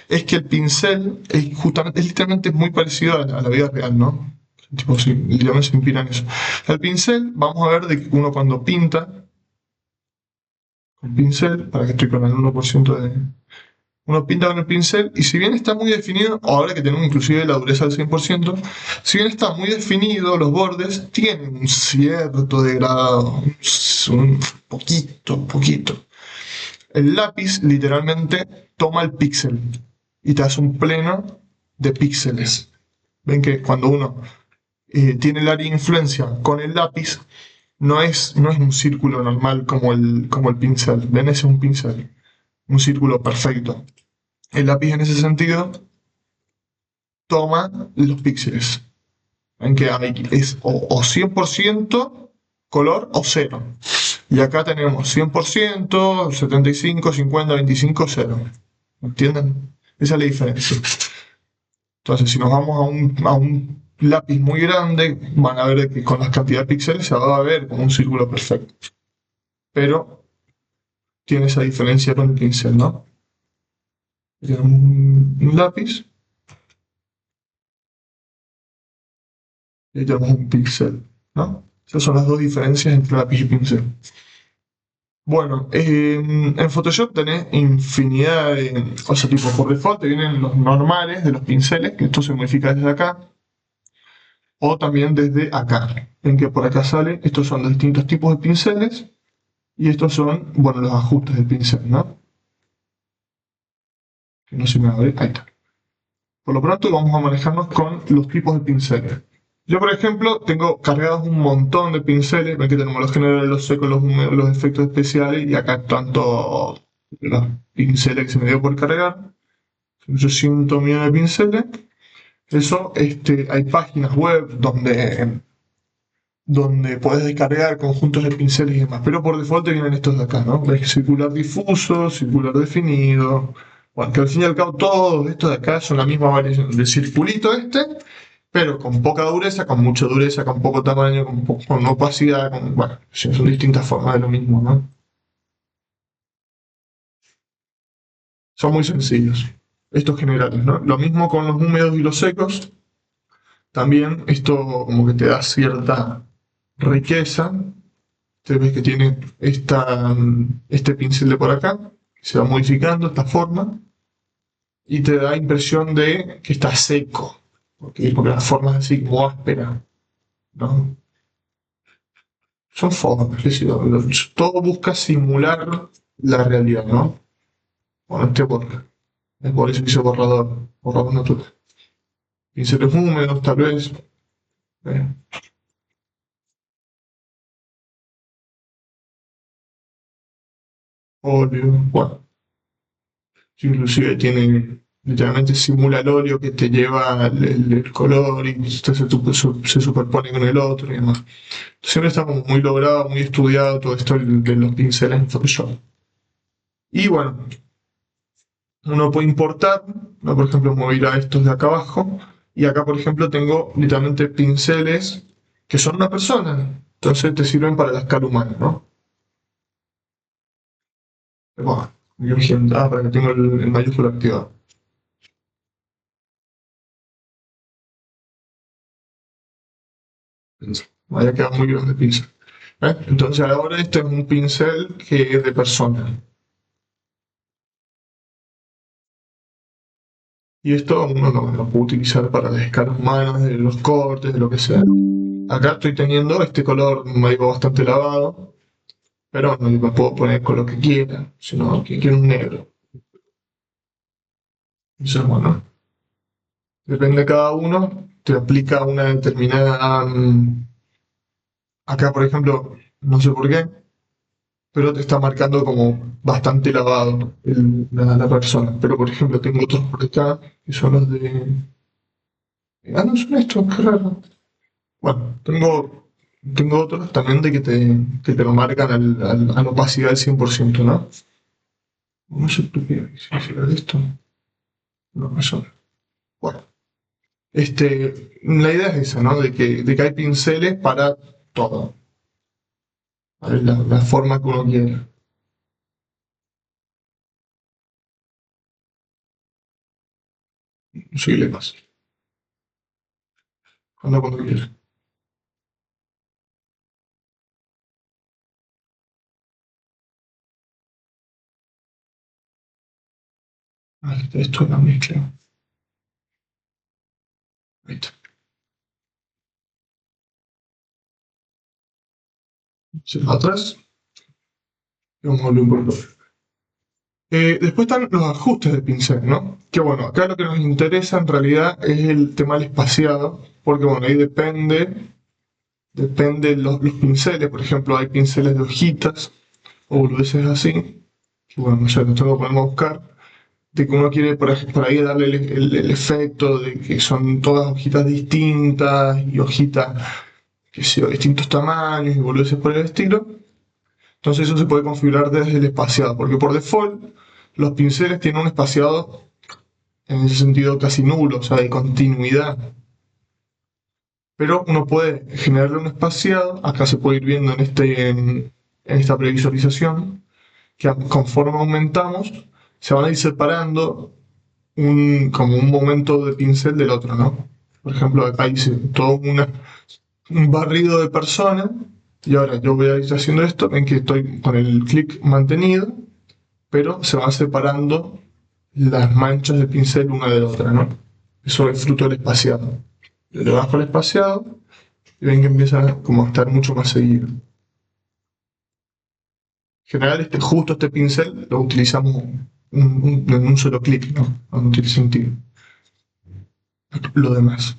es que el pincel es literalmente muy parecido a la vida real, ¿no? Tipo, sí, literalmente se inspira en eso. El pincel, vamos a ver de que uno cuando pinta con pincel, para que estoy con el 1% de... Uno pinta con el pincel y si bien está muy definido, ahora que tenemos inclusive la dureza del 100%, si bien está muy definido, los bordes tienen un cierto degradado, un poquito. El lápiz literalmente toma el píxel y te hace un pleno de píxeles. Ven que cuando uno tiene el área de influencia con el lápiz, no es un círculo normal como el pincel. Ven, ese es un pincel, un círculo perfecto. El lápiz en ese sentido toma los píxeles. Ven que es o 100% color o 0. Y acá tenemos 100%, 75, 50, 25, 0. ¿Entienden? Esa es la diferencia. Entonces, si nos vamos a un lápiz muy grande, van a ver que con la cantidad de píxeles se va a ver como un círculo perfecto. Pero tiene esa diferencia con el pincel, ¿no? Tenemos un lápiz y tenemos un pincel, ¿no? Esas son las dos diferencias entre lápiz y pincel. Bueno, en Photoshop tenés infinidad de... O sea, tipo, por default te vienen los normales de los pinceles, que esto se modifica desde acá, o también desde acá. En que por acá sale, estos son los distintos tipos de pinceles, y estos son, bueno, los ajustes del pincel, ¿no? Que no se me abre, ahí está. Por lo pronto vamos a manejarnos con los tipos de pinceles. Yo, por ejemplo, tengo cargados un montón de pinceles. Ven que tenemos los generales, los secos, los húmedos, los efectos especiales y acá tanto los pinceles que se me dio por cargar. 800 millones de pinceles. Eso, hay páginas web donde puedes descargar conjuntos de pinceles y demás. Pero por default vienen estos de acá, ¿no? Ves circular difuso, circular definido. Bueno, que al fin y al cabo todos estos de acá son la misma variación del circulito pero con poca dureza, con mucha dureza, con poco tamaño, con opacidad, bueno, son distintas formas de lo mismo, ¿no? Son muy sencillos, estos generales, ¿no? Lo mismo con los húmedos y los secos, también esto como que te da cierta riqueza. Ustedes ven que tiene este pincel de por acá, que se va modificando esta forma, y te da impresión de que está seco. Porque la forma es así como áspera, ¿no? Son formas, todo busca simular la realidad, ¿no? Bueno, es por eso que hice borrador natural. Pinceles húmedos, tal vez. Óleo, bueno. Inclusive literalmente simula el óleo que te lleva el color y se superpone con el otro y demás. Siempre está como muy logrado, muy estudiado todo esto de los pinceles en Photoshop. Y bueno, uno puede importar, ¿no? Por ejemplo, me voy a ir a estos de acá abajo y acá, por ejemplo, tengo literalmente pinceles que son una persona. Entonces te sirven para la escala humana, ¿no? Bueno, para que tenga el mayúsculo activado. Vaya, queda muy grande el pincel. Entonces ahora este es un pincel que es de persona. Y esto uno lo puede utilizar para las escalas humanas, de los cortes, de lo que sea. Acá estoy teniendo este color medio bastante lavado, pero no me puedo poner con lo que quiera, sino que quiero un negro. Eso es bueno. Depende de cada uno, te aplica una determinada... acá, por ejemplo, no sé por qué, pero te está marcando como bastante lavado la persona. Pero, por ejemplo, tengo otros por acá, que son los de... Ah, no son estos, qué raro. Bueno, tengo otros también de que te lo marcan a la opacidad del 100%, ¿no? No sé tú qué significa esto. No, eso no. Bueno, la idea es esa, ¿no? De que hay pinceles para todo, ¿vale? La forma que uno quiera. No sé qué le pasa. Anda cuando quiera. Ah, esto es la mezcla. Ahí está. Se va atrás y vamos a volver un poco. Después están los ajustes de pincel, ¿no? Que bueno, acá lo que nos interesa en realidad es el tema del espaciado, porque bueno, ahí depende los pinceles, por ejemplo, hay pinceles de hojitas o boludeces así, que bueno, no sé, los tengo que ponerme a buscar, de que uno quiere por ahí darle el efecto de que son todas hojitas distintas y hojitas, que sé yo, distintos tamaños y boludeces por el estilo. Entonces eso se puede configurar desde el espaciado, porque por default los pinceles tienen un espaciado en ese sentido casi nulo, o sea, de continuidad. Pero uno puede generarle un espaciado, acá se puede ir viendo en esta previsualización, que conforme aumentamos, se van a ir separando como un momento de pincel del otro, ¿no? Por ejemplo, acá hice todo un barrido de persona, y ahora yo voy a ir haciendo esto, ven que estoy con el clic mantenido, pero se van separando las manchas de pincel una de la otra, ¿no? Eso es fruto del espaciado. Le bajo el espaciado y ven que empieza como a estar mucho más seguido. En general, justo este pincel lo utilizamos en un solo clic, ¿no? No tiene sentido. Lo demás.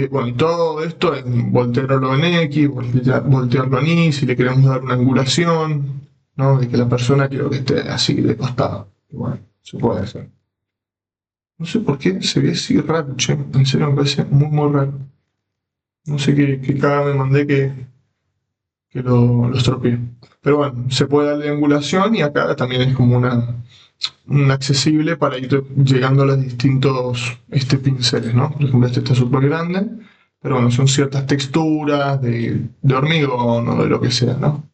Bueno, y todo esto en voltearlo en X, voltearlo en Y, si le queremos dar una angulación, ¿no? De que la persona quiero que esté así de costado. Bueno, se puede hacer. No sé por qué se ve así raro, che. En serio me parece muy, muy raro. No sé qué caga me mandé que lo estropeé. Pero bueno, se puede darle angulación y acá también es como un accesible para ir llegando a los distintos pinceles, ¿no? Por ejemplo, este está súper grande, pero bueno, son ciertas texturas de hormigón o de lo que sea, ¿no?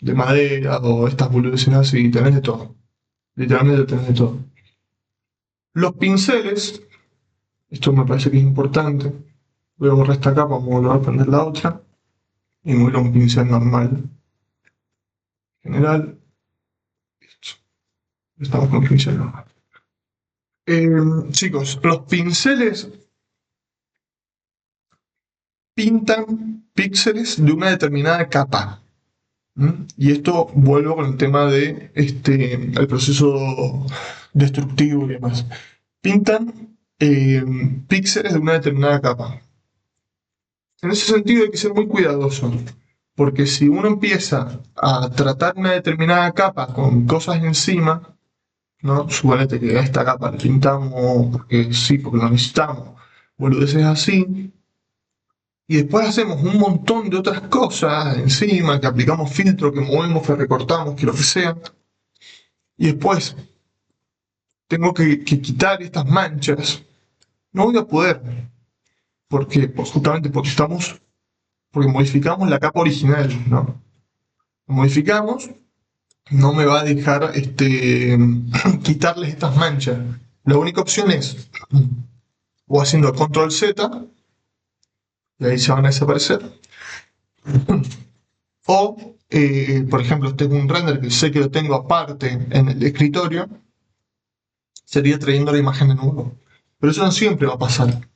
De madera o estas boludeces así, tenés de todo. Literalmente tenés de todo. Los pinceles, esto me parece que es importante. Voy a borrar esta capa, vamos a volver a prender la otra. Y me voy a un pincel normal. General. Listo. Estamos con pincel normal. Chicos, los pinceles pintan píxeles de una determinada capa. Y esto vuelvo con el tema de el proceso destructivo y demás. Pintan píxeles de una determinada capa. En ese sentido hay que ser muy cuidadoso, porque si uno empieza a tratar una determinada capa con cosas encima, ¿no? Suponete que a esta capa la pintamos porque sí, porque lo necesitamos, boludeces así, y después hacemos un montón de otras cosas encima, que aplicamos filtro, que movemos, que recortamos, que lo que sea, y después tengo que quitar estas manchas, no voy a poder, porque, pues, justamente porque estamos porque modificamos la capa original, ¿no? Modificamos, no me va a dejar quitarles estas manchas. La única opción es o haciendo control Z, y ahí se van a desaparecer, o, por ejemplo, tengo un render que sé que lo tengo aparte en el escritorio, sería trayendo la imagen de nuevo. Pero eso no siempre va a pasar.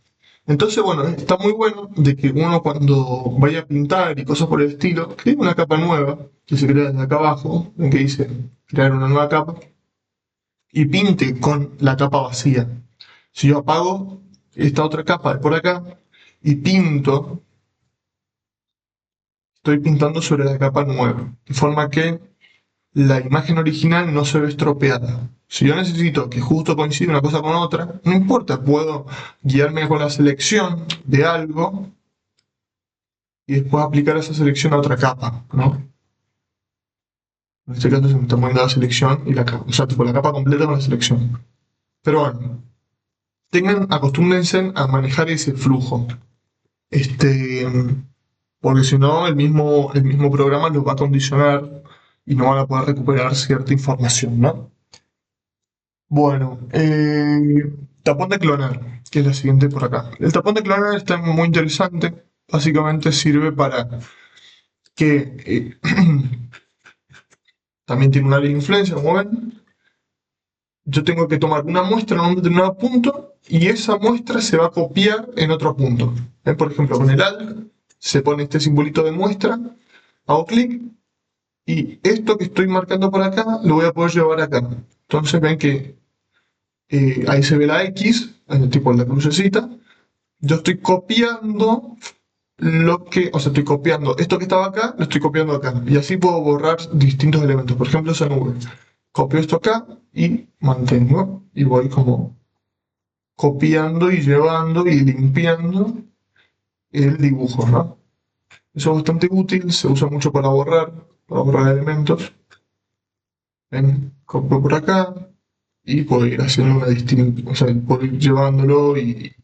Entonces, bueno, está muy bueno de que uno cuando vaya a pintar y cosas por el estilo, cree una capa nueva, que se crea desde acá abajo, en que dice crear una nueva capa, y pinte con la capa vacía. Si yo apago esta otra capa de por acá y pinto, estoy pintando sobre la capa nueva, de forma que la imagen original no se ve estropeada. Si yo necesito que justo coincida una cosa con otra, no importa, puedo guiarme con la selección de algo y después aplicar esa selección a otra capa, ¿no? En este caso se me está moviendo la selección y la capa, o sea, tipo la capa completa con la selección. Pero bueno, acostúmbrense a manejar ese flujo. Porque si no, el mismo programa los va a condicionar y no van a poder recuperar cierta información, ¿no? Bueno, tapón de clonar, que es la siguiente por acá. El tapón de clonar está muy interesante. Básicamente sirve para que también tiene una ley de influencia, como ven. Yo tengo que tomar una muestra en un determinado punto y esa muestra se va a copiar en otro punto. Por ejemplo, con el Alt se pone este simbolito de muestra, hago clic y esto que estoy marcando por acá lo voy a poder llevar acá. Entonces ven que ahí se ve la X, tipo la crucecita. Yo estoy copiando estoy copiando esto que estaba acá, lo estoy copiando acá. Y así puedo borrar distintos elementos. Por ejemplo, esa nube. Copio esto acá y mantengo. Y voy como copiando y llevando y limpiando el dibujo, ¿no? Eso es bastante útil, se usa mucho para borrar elementos. Ven, copio por acá y puedo ir haciendo una distinta, o sea, puedo ir llevándolo y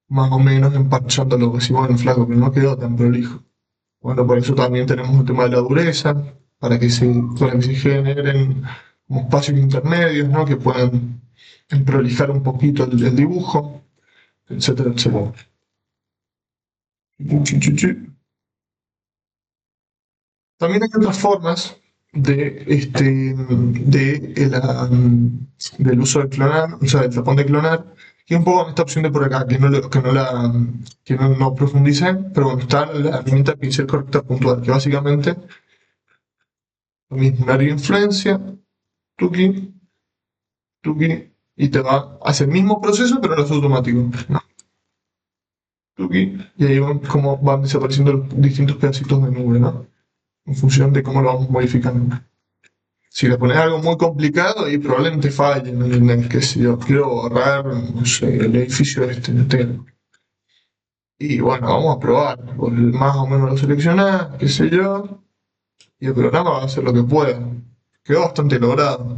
más o menos empachándolo, que si bueno, flaco, pero no quedó tan prolijo. Bueno, por eso también tenemos el tema de la dureza, para que se generen como espacios intermedios, ¿no? Que puedan prolijar un poquito el dibujo, etcétera, etcétera. También hay otras formas del uso de clonar, o sea, del tapón de clonar, que un poco esta opción de por acá, que no profundicé, pero bueno, está la herramienta pincel correcta puntual, que básicamente lo mismo, un área de influencia, tuki, tuki, y te va a hacer el mismo proceso, pero lo hace automático. ¿No? Tuki, y ahí como van desapareciendo los distintos pedacitos de nube, ¿no? En función de cómo lo vamos modificando. Si le pones algo muy complicado y probablemente falle, en el que si yo quiero borrar, no sé, el edificio entero. Y bueno, vamos a probar. Pues más o menos lo seleccionás, qué sé yo, y el programa va a hacer lo que pueda. Quedó bastante logrado.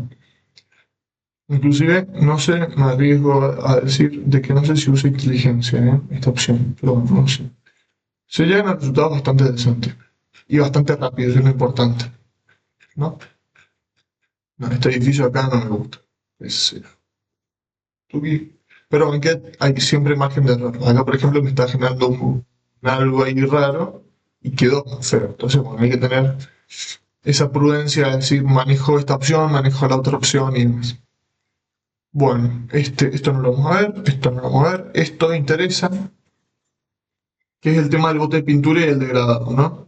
Inclusive, no sé, me arriesgo a decir de que no sé si usa inteligencia, esta opción, pero bueno, no sé. Se llegan a resultados bastante decentes y bastante rápidos, es lo importante, ¿no? No, este edificio acá no me gusta. Es tuki. Pero en que hay siempre margen de error. Acá, por ejemplo, me está generando algo ahí raro y quedó feo. Entonces, bueno, hay que tener esa prudencia de decir, manejo esta opción, manejo la otra opción y demás. Bueno, esto no lo vamos a ver, esto no lo vamos a ver. Esto interesa, que es el tema del bote de pintura y el degradado, ¿no?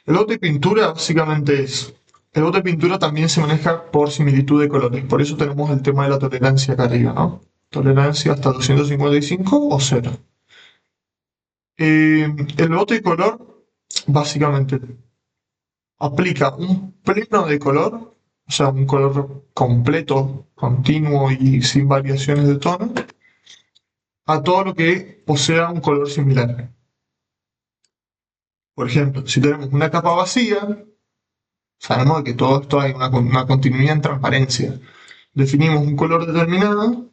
El bote de pintura básicamente es. El bote de pintura también se maneja por similitud de colores, por eso tenemos el tema de la tolerancia acá arriba, ¿no? Tolerancia hasta 255 o 0. El bote de color básicamente aplica un pleno de color, o sea, un color completo, continuo y sin variaciones de tono, a todo lo que posea un color similar. Por ejemplo, si tenemos una capa vacía, sabemos que todo esto hay una continuidad en transparencia. Definimos un color determinado,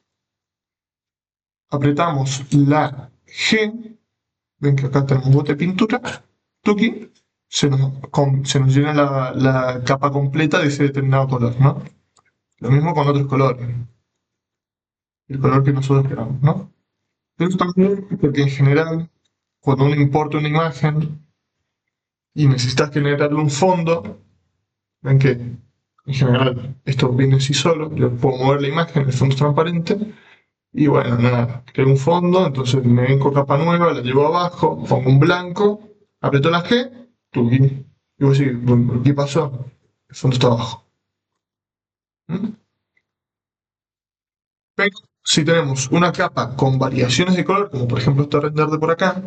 apretamos la G, ven que acá tenemos bote de pintura, tuki, se nos llena la capa completa de ese determinado color, ¿no? Lo mismo con otros colores, el color que nosotros queramos, ¿no? Pero también porque en general, cuando uno importa una imagen y necesitas generarle un fondo, ven que en general esto viene así solo, yo puedo mover la imagen, el fondo es transparente, y bueno, nada, creo un fondo, entonces me vengo capa nueva, la llevo abajo, pongo un blanco, aprieto la G, tuki. Y vos decís, bueno, ¿qué pasó? El fondo está abajo. ¿Mm? Pero si tenemos una capa con variaciones de color, como por ejemplo este render de por acá,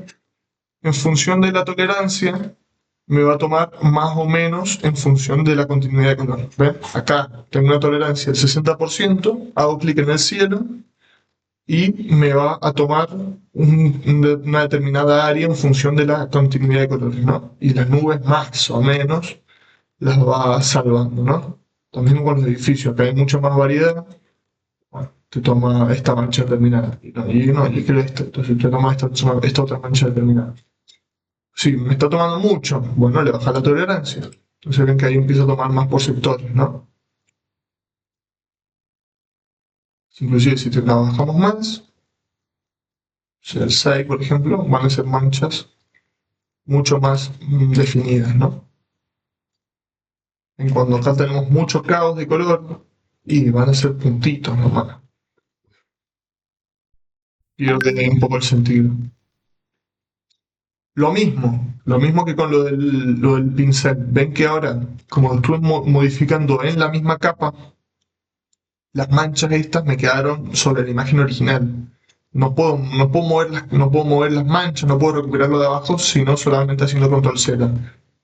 en función de la tolerancia, me va a tomar más o menos en función de la continuidad de color. ¿Ven? Acá tengo una tolerancia del 60%, hago clic en el cielo y me va a tomar una determinada área en función de la continuidad de colores, ¿no? Y las nubes más o menos las va salvando, ¿no? Lo mismo con los edificios, acá hay mucha más variedad. Bueno, te toma esta mancha determinada. Y quiero esto, entonces te toma esta otra mancha determinada. Si me está tomando mucho, bueno, le baja la tolerancia. Entonces ven que ahí empieza a tomar más por sectores, ¿no? Inclusive si la bajamos más, o sea, el 6, por ejemplo, van a ser manchas mucho más definidas, ¿no? En cuando acá tenemos mucho caos de color, y van a ser puntitos nomás. Pierde un poco el sentido. Lo mismo que con lo del pincel. Ven que ahora, como lo estuve modificando en la misma capa, las manchas estas me quedaron sobre la imagen original. No puedo mover las manchas, no puedo recuperarlo de abajo, sino solamente haciendo control Z.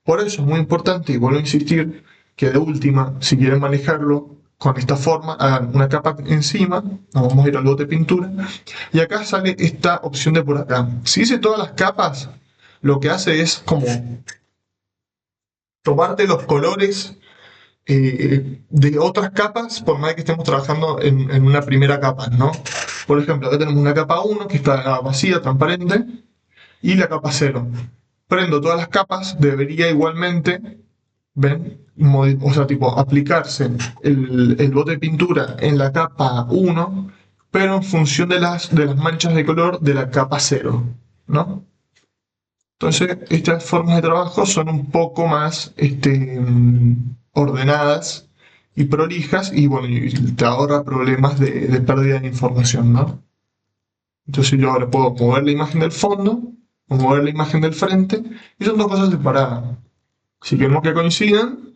Por eso es muy importante, y vuelvo a insistir, que de última, si quieren manejarlo con esta forma, hagan una capa encima, nos vamos a ir al bote de pintura, y acá sale esta opción de por acá. Si hice todas las capas, lo que hace es como tomarte los colores de otras capas, por más que estemos trabajando en una primera capa, ¿no? Por ejemplo, acá tenemos una capa 1 que está vacía, transparente, y la capa 0. Prendo todas las capas, debería igualmente, ¿ven? O sea, tipo, aplicarse el bote de pintura en la capa 1, pero en función de las manchas de color de la capa 0, ¿no? Entonces, estas formas de trabajo son un poco más ordenadas y prolijas y bueno, y te ahorra problemas de pérdida de información, ¿no? Entonces yo ahora puedo mover la imagen del fondo o mover la imagen del frente y son dos cosas separadas. Si queremos que coincidan,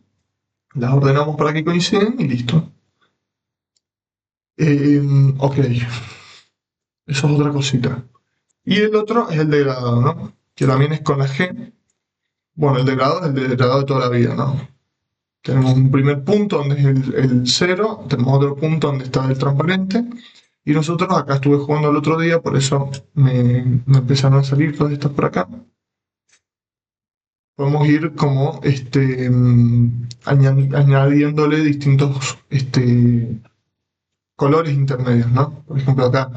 las ordenamos para que coinciden y listo. Ok, eso es otra cosita. Y el otro es el degradado, ¿no? Que también es con la G. Bueno, el degradado es el degradado de toda la vida, ¿no? Tenemos un primer punto donde es el 0, tenemos otro punto donde está el transparente, y nosotros acá estuve jugando el otro día, por eso me empezaron a salir todas estas por acá. Podemos ir como añadiéndole distintos colores intermedios, ¿no? Por ejemplo, acá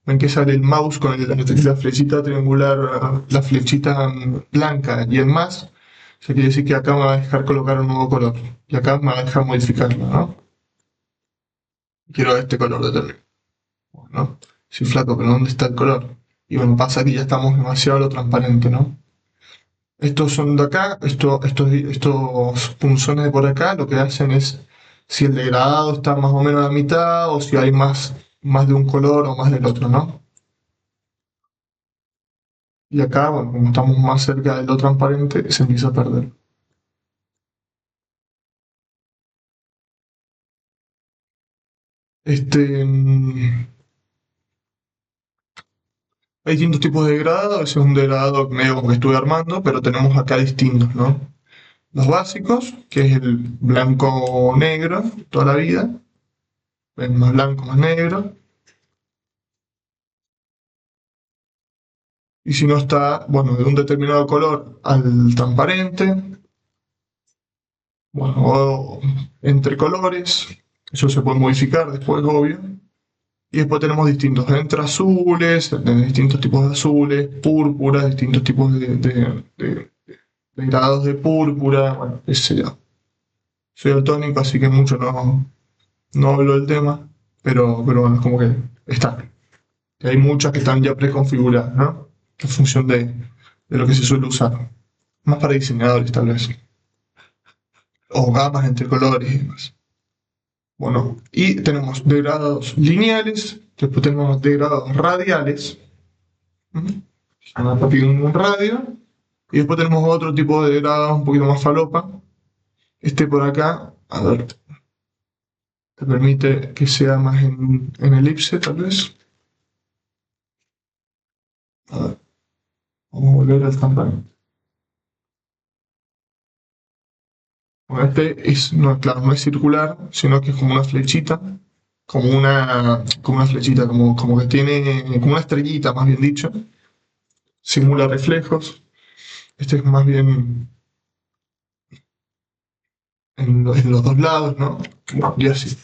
ven que sale el mouse con la flechita triangular, la flechita blanca y el más. Eso quiere decir que acá me va a dejar colocar un nuevo color. Y acá me va a dejar modificarlo, ¿no? Quiero este color determinado. Bueno, soy flaco, pero ¿dónde está el color? Y bueno, pasa que ya estamos demasiado a lo transparente, ¿no? Estos son de acá, estos punzones de por acá, lo que hacen es si el degradado está más o menos a la mitad o si hay más de un color o más del otro, ¿no? Y acá, bueno, como estamos más cerca de lo transparente, se empieza a perder. Hay distintos tipos de degradado, ese es un degradado medio como que estuve armando, pero tenemos acá distintos, ¿no? Los básicos, que es el blanco-negro, toda la vida. Ven, más blanco, más negro. Y si no está, bueno, de un determinado color al transparente. Bueno, o entre colores. Eso se puede modificar después, obvio. Y después tenemos distintos, entre azules, distintos tipos de azules, púrpuras, distintos tipos de degradados de púrpura, bueno, qué sé yo. Soy daltónico, así que mucho no hablo del tema, pero bueno, es como que está. Y hay muchas que están ya preconfiguradas, ¿no? En función de lo que se suele usar. Más para diseñadores, tal vez. O gamas entre colores y demás. Bueno, y tenemos degradados lineales, después tenemos degradados radiales. Un radio. Y después tenemos otro tipo de degradados un poquito más falopa. Este por acá, a ver, te permite que sea más en elipse, tal vez. A ver, vamos a volver al campanario. Bueno, claro, no es circular, sino que es como una flechita, como que tiene, como una estrellita, más bien dicho, simula reflejos. Este es más bien en los dos lados, ¿no? Bueno, y así.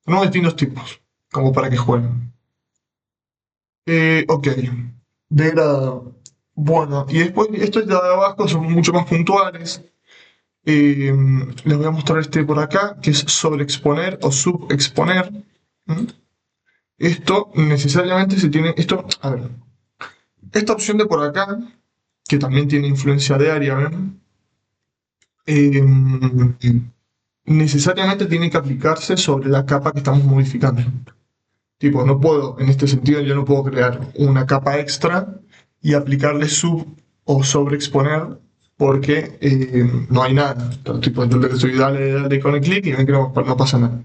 Tenemos distintos tipos, como para que jueguen. Ok, degradado. Bueno, y después estos de abajo son mucho más puntuales. Les voy a mostrar este por acá, que es sobreexponer o subexponer. ¿Mm? Esto necesariamente se tiene. Esto, a ver, esta opción de por acá, que también tiene influencia de área, ¿ven? Necesariamente tiene que aplicarse sobre la capa que estamos modificando. Tipo, no puedo, en este sentido, yo no puedo crear una capa extra y aplicarle sub o sobreexponer porque no hay nada. Entonces, tipo, yo le estoy dale con el clic y ven que no pasa nada.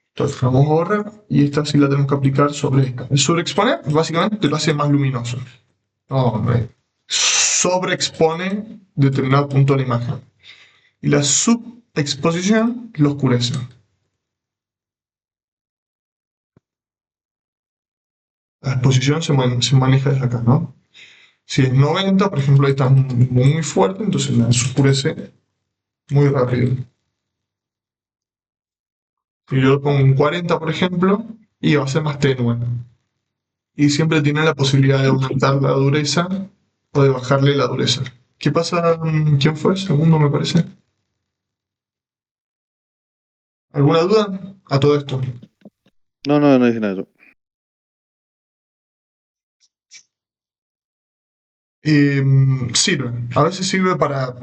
Entonces vamos a borrar y esta sí la tenemos que aplicar sobre esta. El sobreexponer básicamente te lo hace más luminoso. No, sobreexpone determinado punto de la imagen. Y la subexposición lo oscurece. La exposición se maneja desde acá, ¿no? Si es 90, por ejemplo, ahí está muy fuerte, entonces la oscurece muy rápido. Si yo lo pongo un 40, por ejemplo, y va a ser más tenue. Y siempre tiene la posibilidad de aumentar la dureza o de bajarle la dureza. ¿Qué pasa? ¿Quién fue? Segundo, me parece. ¿Alguna duda a todo esto? No dije nada yo. Sirve. A veces sirve para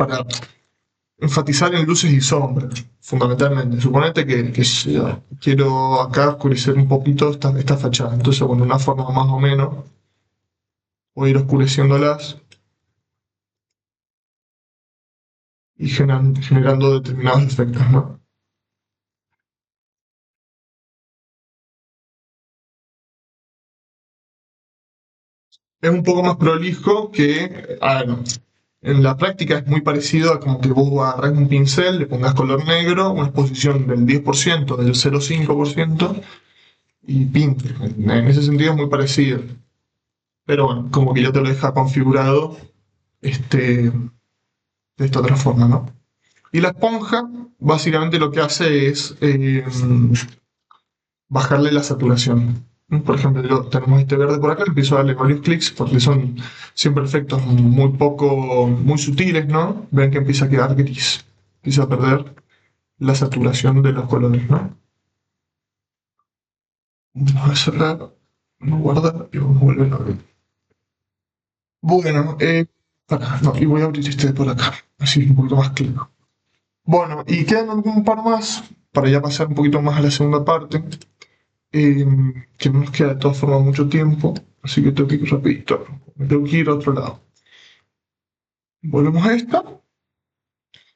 enfatizar en luces y sombras, fundamentalmente. Suponete que quiero acá oscurecer un poquito esta fachada. Entonces, bueno, una forma más o menos, voy a ir oscureciéndolas y generando determinados efectos, ¿no? Es un poco más prolijo que, en la práctica es muy parecido a como que vos agarrás un pincel, le pongas color negro, una exposición del 10%, del 0,5% y pinte. En ese sentido es muy parecido. Pero bueno, como que ya te lo deja configurado de esta otra forma, ¿no? Y la esponja básicamente lo que hace es bajarle la saturación. Por ejemplo, tenemos este verde por acá, empiezo a darle varios clics porque son siempre efectos muy sutiles, ¿no? Ven que empieza a quedar gris, empieza a perder la saturación de los colores, ¿no? Vamos a cerrar, vamos a guardar y vamos a volver a abrir. Bueno, y voy a abrir este de por acá, así es un poquito más claro. Bueno, y quedan algún par más para ya pasar un poquito más a la segunda parte. Que no nos queda de todas formas mucho tiempo, así que tengo que ir rapidito, me tengo que ir a otro lado. Volvemos a esta,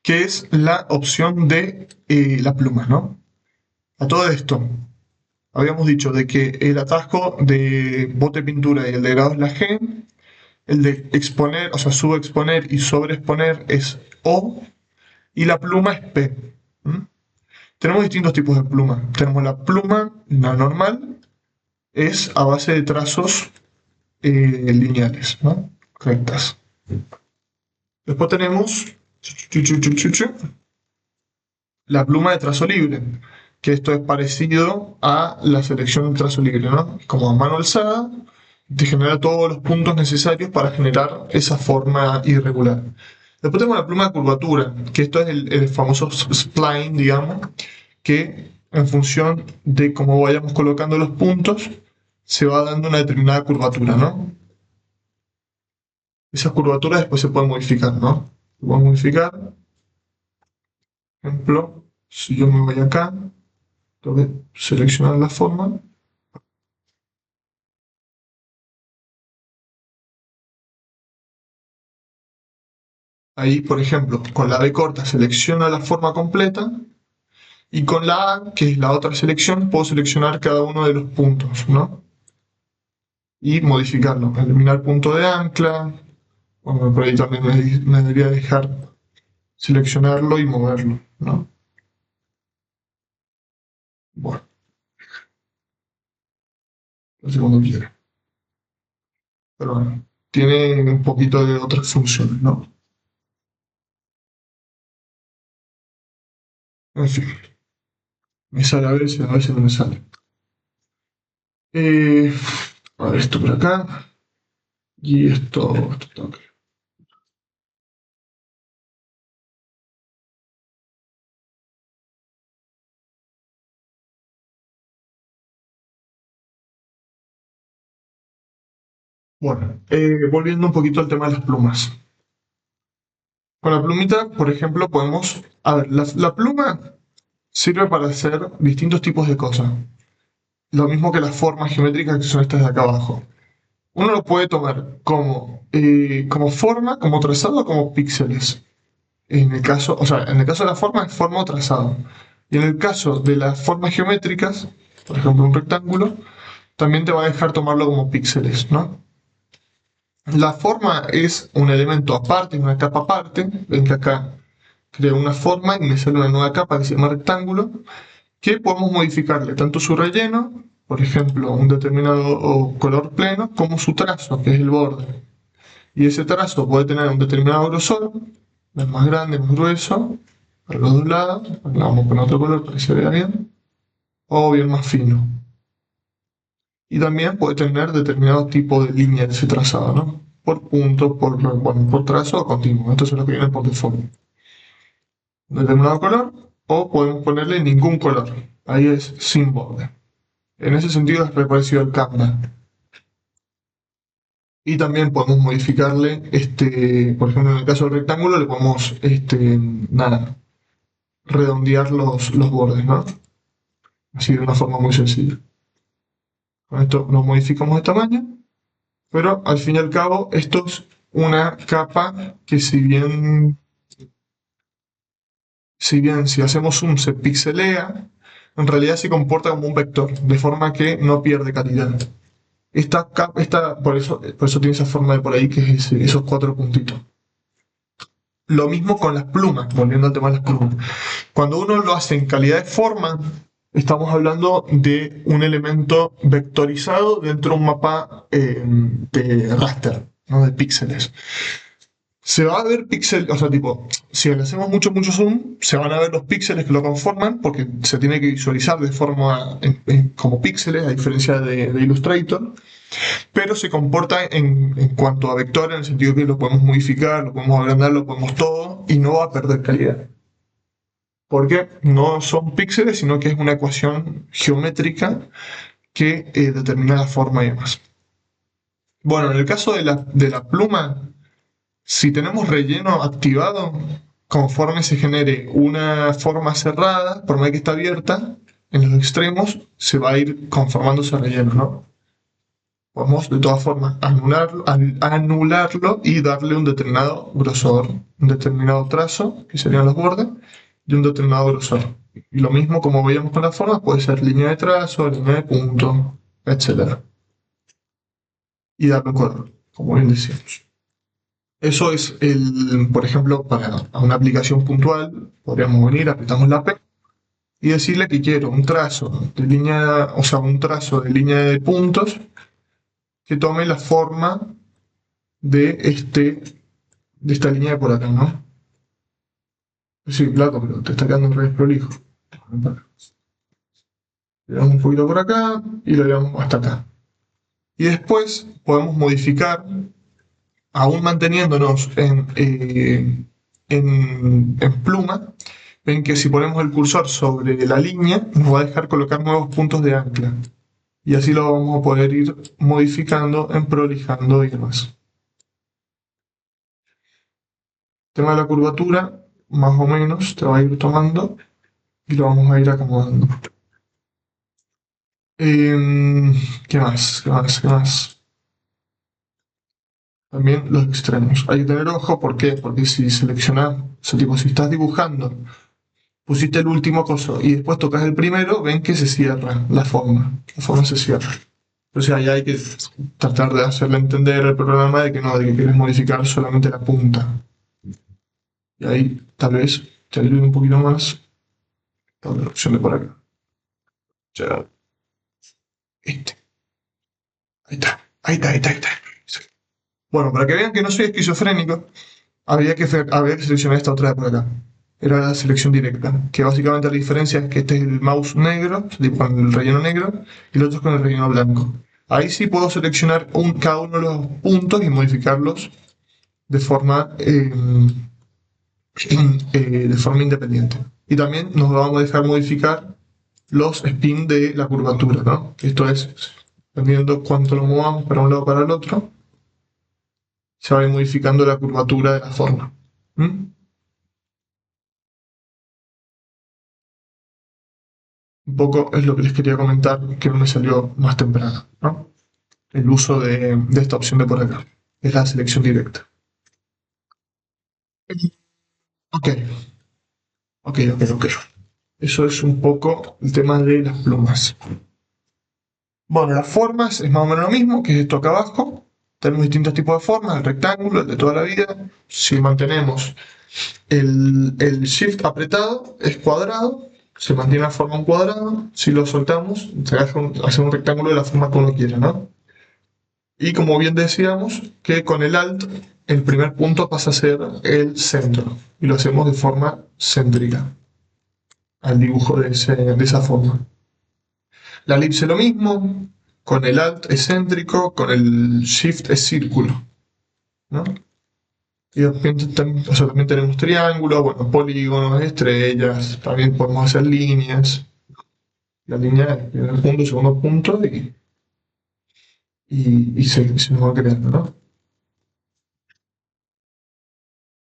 que es la opción de la pluma, ¿no? A todo esto, habíamos dicho de que el atasco de bote pintura y el de grado es la G, el de exponer, o sea, subexponer y sobreexponer es O, y la pluma es P. Tenemos distintos tipos de pluma. Tenemos la pluma, la normal, es a base de trazos lineales, ¿no? Rectas. Después tenemos la pluma de trazo libre, que esto es parecido a la selección de trazo libre, ¿no? Como a mano alzada, te genera todos los puntos necesarios para generar esa forma irregular. Después tenemos la pluma de curvatura, que esto es el famoso spline, digamos, que en función de cómo vayamos colocando los puntos, se va dando una determinada curvatura, ¿no? Esas curvaturas después se pueden modificar, ¿no? Se pueden modificar. Por ejemplo, si yo me voy acá, tengo que seleccionar la forma. Ahí, por ejemplo, con la B corta selecciona la forma completa y con la A, que es la otra selección, puedo seleccionar cada uno de los puntos, ¿no? Y modificarlo. Eliminar punto de ancla. Bueno, por ahí también me debería dejar seleccionarlo y moverlo, ¿no? Bueno, no sé cuando quiera. Pero bueno, tiene un poquito de otras funciones, ¿no? En fin, me sale a veces no me sale. Eh, a ver, esto por acá. Y esto tengo que... Bueno, volviendo un poquito al tema de las plumas. Con la plumita, por ejemplo, podemos... A ver, la pluma sirve para hacer distintos tipos de cosas. Lo mismo que las formas geométricas que son estas de acá abajo. Uno lo puede tomar como forma, como trazado, como píxeles. En el caso, o sea, en el caso de la forma es forma o trazado. Y en el caso de las formas geométricas, por ejemplo un rectángulo, también te va a dejar tomarlo como píxeles, ¿no? La forma es un elemento aparte, una capa aparte. Ven que acá creo una forma y me sale una nueva capa que se llama rectángulo, que podemos modificarle tanto su relleno, por ejemplo, un determinado color pleno, como su trazo, que es el borde. Y ese trazo puede tener un determinado grosor, es más grande, más grueso, para los dos lados, le vamos a poner otro color para que se vea bien, o bien más fino. Y también puede tener determinado tipo de línea de ese trazado, ¿no? Por punto, por trazo o continuo. Esto es lo que viene por default. Un determinado color, o podemos ponerle ningún color. Ahí es sin borde. En ese sentido es parecido al Canva. Y también podemos modificarle, por ejemplo, en el caso del rectángulo, le podemos, redondear los bordes, ¿no? Así de una forma muy sencilla. Con esto lo modificamos de tamaño, pero al fin y al cabo esto es una capa que si hacemos zoom se pixelea, en realidad se comporta como un vector, de forma que no pierde calidad. Por eso tiene esa forma de por ahí, que es esos 4 puntitos. Lo mismo con las plumas, volviendo al tema de las plumas. Cuando uno lo hace en calidad de forma, estamos hablando de un elemento vectorizado dentro de un mapa de raster, ¿no? De píxeles. Se va a ver píxeles, o sea, tipo, si le hacemos mucho zoom, se van a ver los píxeles que lo conforman, porque se tiene que visualizar de forma como píxeles, a diferencia de Illustrator, pero se comporta en cuanto a vector, en el sentido que lo podemos modificar, lo podemos agrandar, lo podemos todo, y no va a perder calidad. Porque no son píxeles, sino que es una ecuación geométrica que determina la forma y demás. Bueno, en el caso de la pluma, si tenemos relleno activado, conforme se genere una forma cerrada, por más que está abierta, en los extremos se va a ir conformando ese relleno, ¿no? Podemos de todas formas anularlo y darle un determinado grosor, un determinado trazo, que serían los bordes, y un determinado grosor. Y lo mismo, como veíamos con las formas, puede ser línea de trazo, línea de punto, etc. Y darle un color, como bien decíamos. Eso es por ejemplo, para una aplicación puntual, podríamos venir, apretamos la P y decirle que quiero un trazo de línea, o sea, un trazo de línea de puntos que tome la forma de esta línea de por acá, ¿no? Sí, claro, pero te está quedando un revés prolijo. Le damos un poquito por acá y lo llevamos hasta acá. Y después podemos modificar aún manteniéndonos en pluma, ven que si ponemos el cursor sobre la línea, nos va a dejar colocar nuevos puntos de ancla. Y así lo vamos a poder ir modificando, emprolijando y demás. El tema de la curvatura, más o menos, te va a ir tomando y lo vamos a ir acomodando. ¿Qué más? ¿Qué más? ¿Qué más? También los extremos. Hay que tener ojo, ¿por qué? Porque si seleccionas, o sea, tipo, si estás dibujando, pusiste el último coso y después tocas el primero, ven que se cierra la forma. La forma se cierra. Entonces ahí hay que tratar de hacerle entender al programa de que no, de que quieres modificar solamente la punta. Y ahí tal vez te ayude un poquito más la opción de por acá. Ya. Este. Ahí está. Ahí está, ahí está, ahí está. Bueno, para que vean que no soy esquizofrénico, había que seleccionar esta otra de por acá. Era la selección directa, que básicamente la diferencia es que este es el mouse negro, con el relleno negro, y el otro es con el relleno blanco. Ahí sí puedo seleccionar cada uno de los puntos y modificarlos de forma, de forma independiente. Y también nos vamos a dejar modificar los spin de la curvatura, ¿no? Esto es, dependiendo cuánto lo movamos para un lado o para el otro, se va a ir modificando la curvatura de la forma. Un poco es lo que les quería comentar, que no me salió más temprano, ¿no? El uso de esta opción de por acá, es la selección directa. Ok, ok, ok, ok. Eso es un poco el tema de las plumas. Bueno, las formas es más o menos lo mismo que esto acá abajo. Tenemos distintos tipos de formas, el rectángulo, el de toda la vida. Si mantenemos el shift apretado, es cuadrado, se mantiene la forma en cuadrado. Si lo soltamos, se hace un rectángulo de la forma que uno quiera, ¿no? Y como bien decíamos, que con el alt, el primer punto pasa a ser el centro. Y lo hacemos de forma céntrica al dibujo de esa forma. La elipse lo mismo, con el alt es céntrico, con el shift es círculo, ¿no? Y también tenemos triángulos, bueno, polígonos, estrellas, también podemos hacer líneas. La línea es primer punto, segundo punto y se nos va creando, ¿no?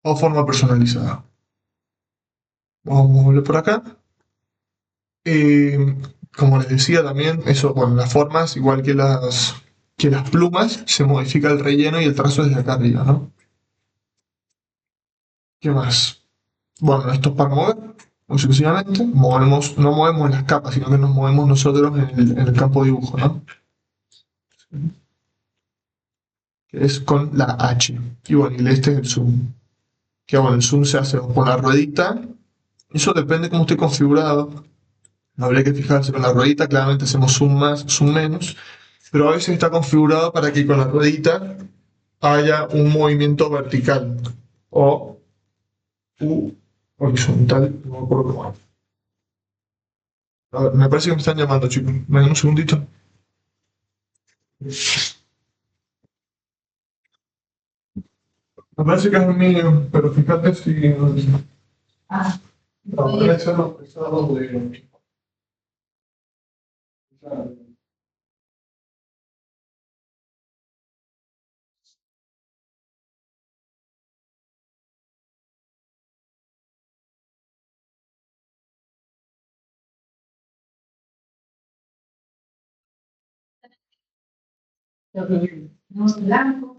O forma personalizada. Vamos a moverlo por acá. Como les decía también, eso, bueno, las formas, igual que las plumas, se modifica el relleno y el trazo desde acá arriba, ¿no? ¿Qué más? Bueno, esto es para mover, muy sencillamente. No movemos las capas, sino que nos movemos nosotros en el campo de dibujo, ¿no? Que es con la H. Y bueno, y este es el zoom. Que bueno, el zoom se hace con la ruedita. Eso depende de cómo esté configurado. Habría que fijarse con la ruedita, claramente hacemos zoom más, zoom menos, pero a veces está configurado para que con la ruedita haya un movimiento vertical o horizontal, no me acuerdo cómo. A ver, me parece que me están llamando, chicos. ¿Me dan un segundito? Me parece que es el mío, pero fíjate si... No, debe ser los pesados de...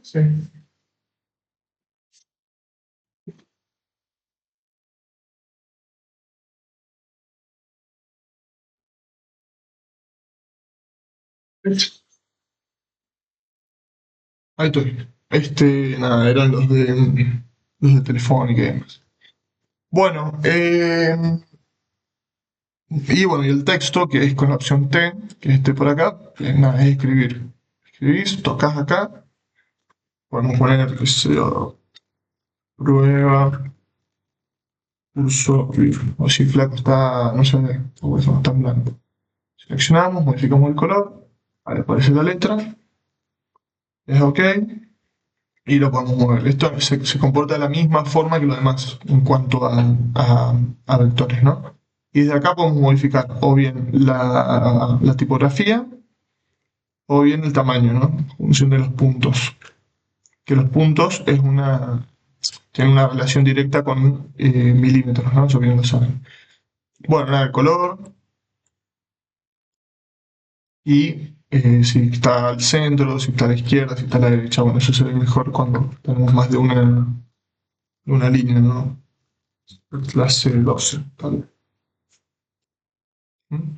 Sí. Ahí estoy. Nada, eran los de Telefónica y demás. Bueno, y bueno, y el texto, que es con la opción T, que es este por acá, nada, es escribir. Escribís, tocas acá, podemos poner, qué sé yo, prueba, curso, o si flaco está, no sé, o eso está en blanco. Seleccionamos, modificamos el color, ahí aparece la letra, es OK, y lo podemos mover. Esto se comporta de la misma forma que lo demás en cuanto a vectores, ¿no? Y desde acá podemos modificar o bien la tipografía o bien el tamaño, ¿no? En función de los puntos. Que los puntos tienen una relación directa con milímetros, ¿no? Eso bien lo saben. Bueno, nada, el color. Y si está al centro, si está a la izquierda, si está a la derecha. Bueno, eso se ve mejor cuando tenemos más de una línea, ¿no? Clase 12, tal vez. ¿Mm?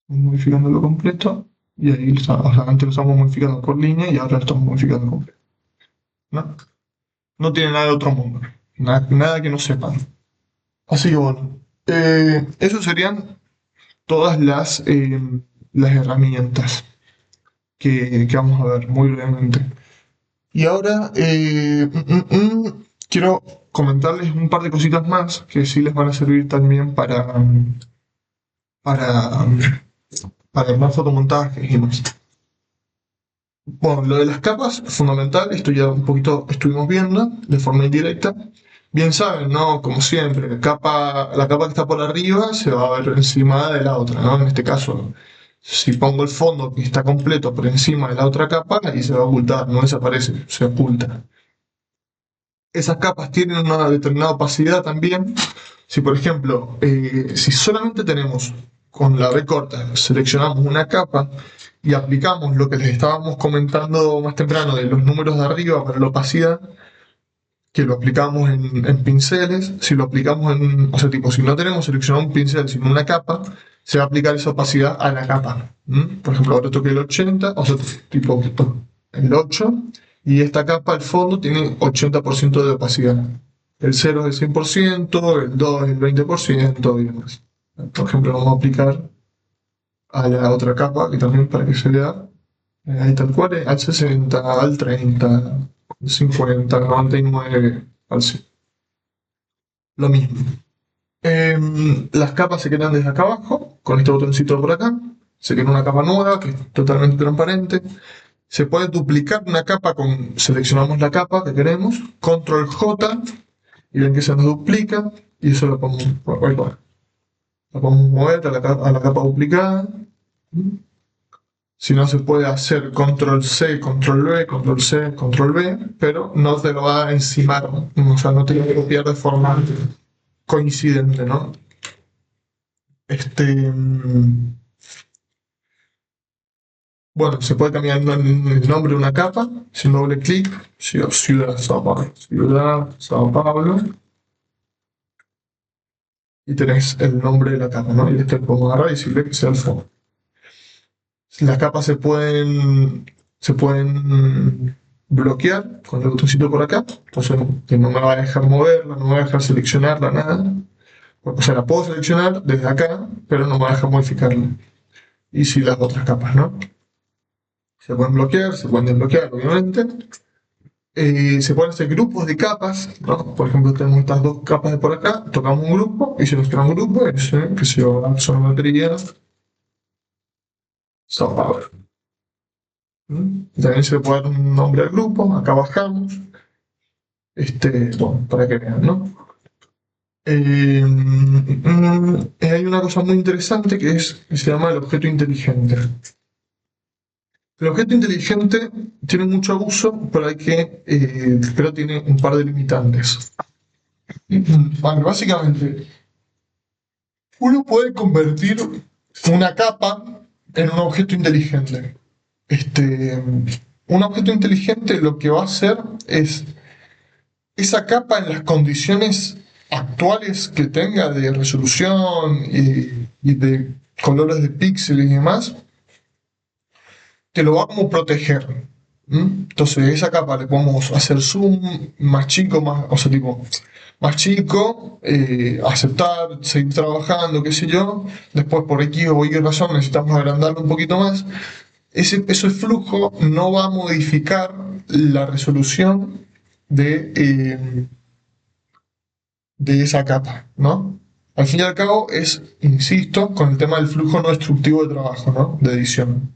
Modificándolo completo. Y ahí, o sea, antes lo estamos modificando por línea y ahora lo estamos modificando completo. ¿No? No tiene nada de otro mundo. Nada que no sepan. Así que bueno. Eso serían todas las herramientas que vamos a ver muy brevemente. Y ahora quiero comentarles un par de cositas más que sí les van a servir también para, para armar fotomontajes y más. Bueno, lo de las capas, fundamental, esto ya un poquito estuvimos viendo de forma indirecta. Bien saben, ¿no? Como siempre, la capa que está por arriba se va a ver encima de la otra, ¿no? En este caso, si pongo el fondo que está completo por encima de la otra capa, ahí se va a ocultar, no desaparece, se oculta. Esas capas tienen una determinada opacidad también. Si por ejemplo, si solamente tenemos con la B corta, seleccionamos una capa y aplicamos lo que les estábamos comentando más temprano de los números de arriba para la opacidad, que lo aplicamos en pinceles, si lo aplicamos o sea, tipo, si no tenemos seleccionado un pincel sino una capa, se va a aplicar esa opacidad a la capa. Por ejemplo, ahora toqué el 80, o sea, tipo el 8, y esta capa al fondo tiene 80% de opacidad. El 0 es el 100%, el 2 es el 20% y demás. Por ejemplo, lo vamos a aplicar a la otra capa, que también para que se vea, ahí tal cual, al 60, al 30, al 50, al 99, al 100. Lo mismo. Las capas se quedan desde acá abajo, con este botoncito por acá. Se queda una capa nueva que es totalmente transparente. Se puede duplicar una capa seleccionamos la capa que queremos, control J, y ven que se nos duplica, y eso lo podemos mover a la capa duplicada. Si no, se puede hacer control C, control V, control C, control V, pero no te lo va a encimar, o sea, no te lo va a copiar de forma coincidente, ¿no? Bueno, se puede cambiar el nombre de una capa sin doble clic. Ciudad Sao Paulo. Ciudad Sao Paulo. Y tenés el nombre de la capa, ¿no? Y este lo podemos agarrar y decirle que sea el fondo. Las capas se pueden bloquear con el botoncito por acá. Entonces que no me va a dejar moverla, no me va a dejar seleccionarla, nada. O sea, la puedo seleccionar desde acá, pero no me va a dejar modificarla. Y si las otras capas, ¿no? Se pueden bloquear, se pueden desbloquear, obviamente. Se pueden hacer grupos de capas, ¿no? Por ejemplo, tenemos estas dos capas de por acá, tocamos un grupo y seleccionamos un grupo, que se llama sonometría Sao Paulo. También se le puede dar un nombre al grupo, acá bajamos, bueno, para que vean, ¿no? Hay una cosa muy interesante que se llama el objeto inteligente. El objeto inteligente tiene mucho uso, pero tiene un par de limitantes. Bueno, básicamente, uno puede convertir una capa en un objeto inteligente. Un objeto inteligente lo que va a hacer es esa capa en las condiciones actuales que tenga de resolución y de colores de píxeles y demás, te lo va a como proteger. Entonces esa capa le podemos hacer zoom más chico, más chico, aceptar, seguir trabajando, qué sé yo. Después por X o Y razón necesitamos agrandarlo un poquito más. Ese flujo no va a modificar la resolución de esa capa, ¿no? Al fin y al cabo insisto, con el tema del flujo no destructivo de trabajo, ¿no? De edición.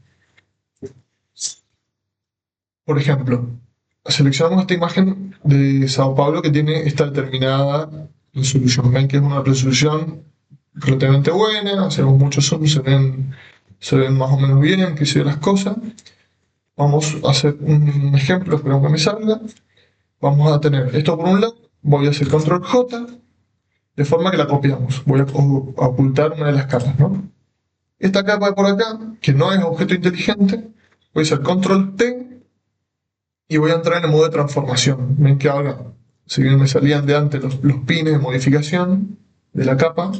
Por ejemplo, seleccionamos esta imagen de Sao Paulo que tiene esta determinada resolución. Ven que es una resolución relativamente buena, hacemos mucho zoom, se ven más o menos bien, que se ven las cosas. Vamos a hacer un ejemplo, espero que me salga. Vamos a tener esto por un lado, voy a hacer control J, de forma que la copiamos. Voy a ocultar una de las capas, ¿no? Esta capa de por acá, que no es objeto inteligente, voy a hacer control T y voy a entrar en el modo de transformación. Ven que ahora, si bien me salían de antes los pines de modificación de la capa,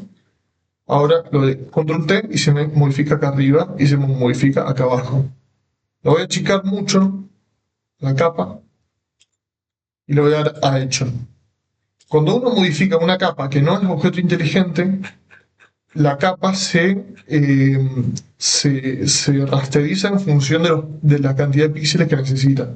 ahora lo de control T y se me modifica acá arriba y se me modifica acá abajo. Lo voy a achicar mucho, la capa, y le voy a dar a hecho. Cuando uno modifica una capa que no es objeto inteligente, la capa se rasteriza en función de la cantidad de píxeles que necesita.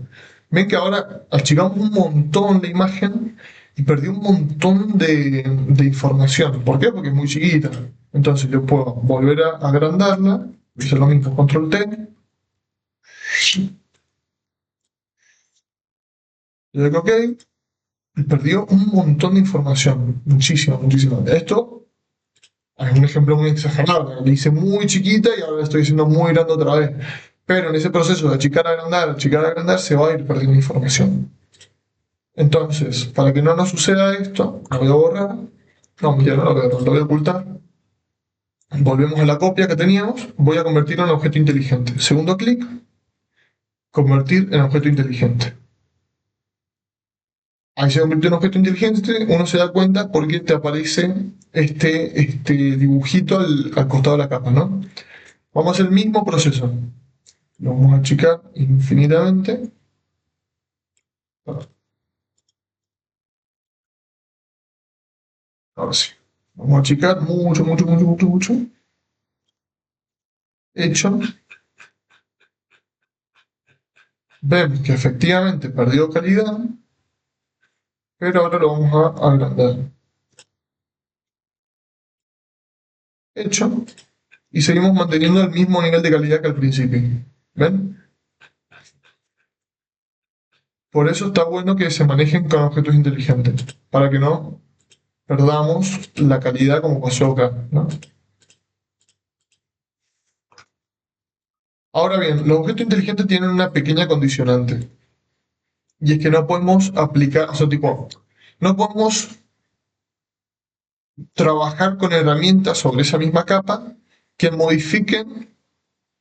Ven que ahora achicamos un montón la imagen y perdí un montón de información. ¿Por qué? Porque es muy chiquita. Entonces yo puedo volver a agrandarla, voy a hacer lo mismo, control T. Le doy OK y perdió un montón de información. Muchísimo, muchísimo. Esto es un ejemplo muy exagerado. La hice muy chiquita y ahora la estoy haciendo muy grande otra vez. Pero en ese proceso de achicar a agrandar, se va a ir perdiendo información. Entonces, para que no nos suceda esto, lo voy a borrar. No, ya no lo voy a ocultar. Volvemos a la copia que teníamos. Voy a convertirlo en objeto inteligente. Segundo clic, convertir en objeto inteligente. Ahí se convirtió en objeto inteligente, uno se da cuenta porque te aparece este dibujito al costado de la capa, ¿no? Vamos a hacer el mismo proceso. Lo vamos a achicar infinitamente. Ahora sí. Vamos a achicar mucho, mucho, mucho, mucho, mucho. Hecho. Vemos que efectivamente perdió calidad, pero ahora lo vamos a agrandar. Hecho. Y seguimos manteniendo el mismo nivel de calidad que al principio. ¿Ven? Por eso está bueno que se manejen con objetos inteligentes, para que no perdamos la calidad como pasó acá, ¿no? Ahora bien, los objetos inteligentes tienen una pequeña condicionante. Y es que no podemos aplicar, o sea, tipo, no podemos trabajar con herramientas sobre esa misma capa que modifiquen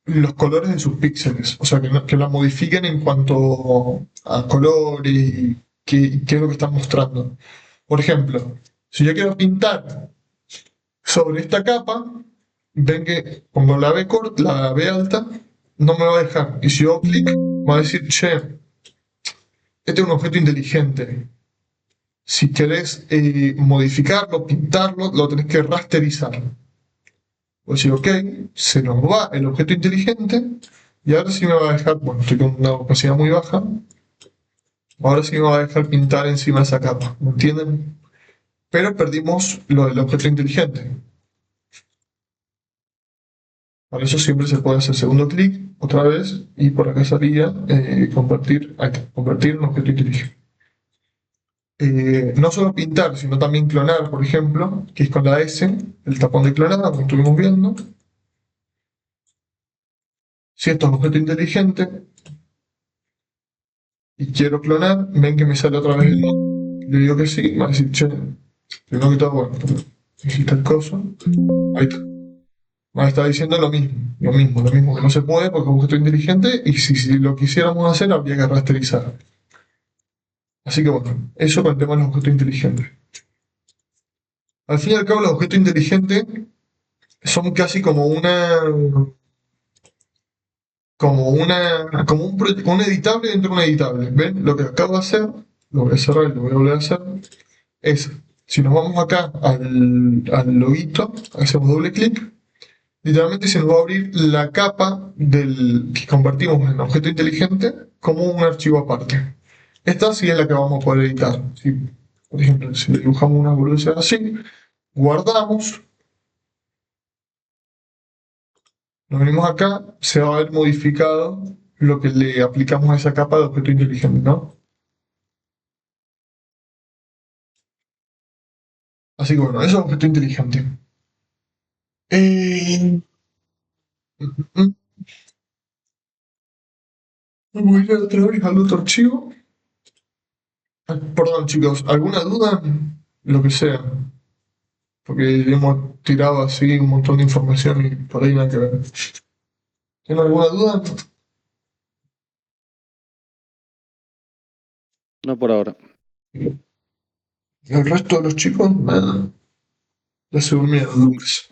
los colores de sus píxeles. O sea, que la modifiquen en cuanto a colores y qué es lo que están mostrando. Por ejemplo, si yo quiero pintar sobre esta capa, ven que pongo la B alta, no me va a dejar. Y si yo clic, me va a decir, che, este es un objeto inteligente. Si querés modificarlo, pintarlo, lo tenés que rasterizar. Pues decir, ok, se nos va el objeto inteligente y ahora sí me va a dejar, bueno, estoy con una opacidad muy baja, ahora sí me va a dejar pintar encima de esa capa, ¿me entienden? Pero perdimos lo del objeto inteligente. Para eso siempre se puede hacer segundo clic, otra vez, y por acá salía convertir en objeto inteligente. No solo pintar, sino también clonar, por ejemplo, que es con la S, el tapón de clonada, como estuvimos viendo. Si esto es objeto inteligente y quiero clonar, ven que me sale otra vez el no. Le digo que sí, me va a decir, che, primero que todo, bueno, hiciste el coso. Ahí está. Me está diciendo lo mismo, que no se puede porque es objeto inteligente y si lo quisiéramos hacer habría que rasterizar. Así que bueno, eso con el tema de los objetos inteligentes. Al fin y al cabo, los objetos inteligentes son casi como un editable dentro de un editable. ¿Ven? Lo que acabo de hacer, lo voy a cerrar y lo voy a volver a hacer, es, si nos vamos acá al loguito, hacemos doble clic, literalmente se nos va a abrir la capa que convertimos en objeto inteligente como un archivo aparte. Esta sí es la que vamos a poder editar. Si, por ejemplo, si dibujamos una evolución así, guardamos, nos venimos acá, se va a ver modificado lo que le aplicamos a esa capa de objeto inteligente, ¿no? Así que bueno, eso es objeto inteligente. Eh, Voy a ir otra vez al otro archivo. Perdón, chicos, ¿alguna duda? Lo que sea. Porque hemos tirado así un montón de información y por ahí nada que ver. ¿Tienen alguna duda? No por ahora. El resto de los chicos, nada. Ya se durmieron, pues.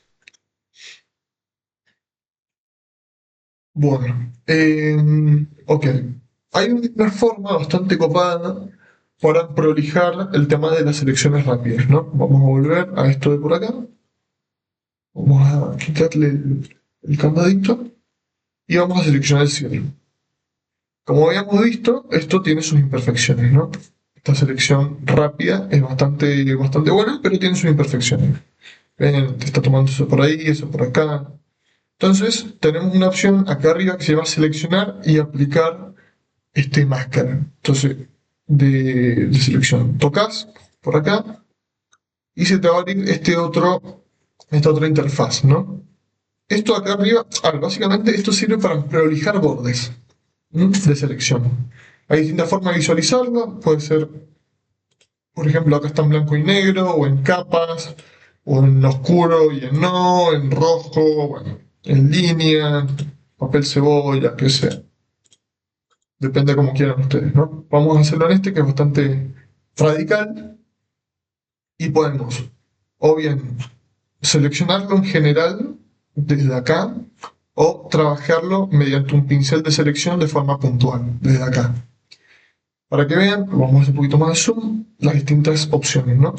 Bueno, ok. Hay una forma bastante copada para prolijar el tema de las selecciones rápidas, ¿no? Vamos a volver a esto de por acá. Vamos a quitarle el candadito y vamos a seleccionar el cielo. Como habíamos visto, esto tiene sus imperfecciones, ¿no? Esta selección rápida es bastante buena, pero tiene sus imperfecciones. Ven, te está tomando eso por ahí, eso por acá. Entonces, tenemos una opción acá arriba que se llama seleccionar y aplicar máscara. Entonces, de selección, tocas por acá y se te va a abrir esta otra interfaz, ¿no? Esto acá arriba, básicamente esto sirve para prolijar bordes de selección. Hay distintas formas de visualizarlo, puede ser, por ejemplo, acá está en blanco y negro, o en capas, o en oscuro y en no, en rojo, bueno, en línea, papel cebolla, que sea. Depende de cómo quieran ustedes, ¿no? Vamos a hacerlo en que es bastante radical, y podemos, o bien, seleccionarlo en general desde acá, o trabajarlo mediante un pincel de selección de forma puntual, desde acá. Para que vean, vamos a hacer un poquito más de zoom, las distintas opciones, ¿no?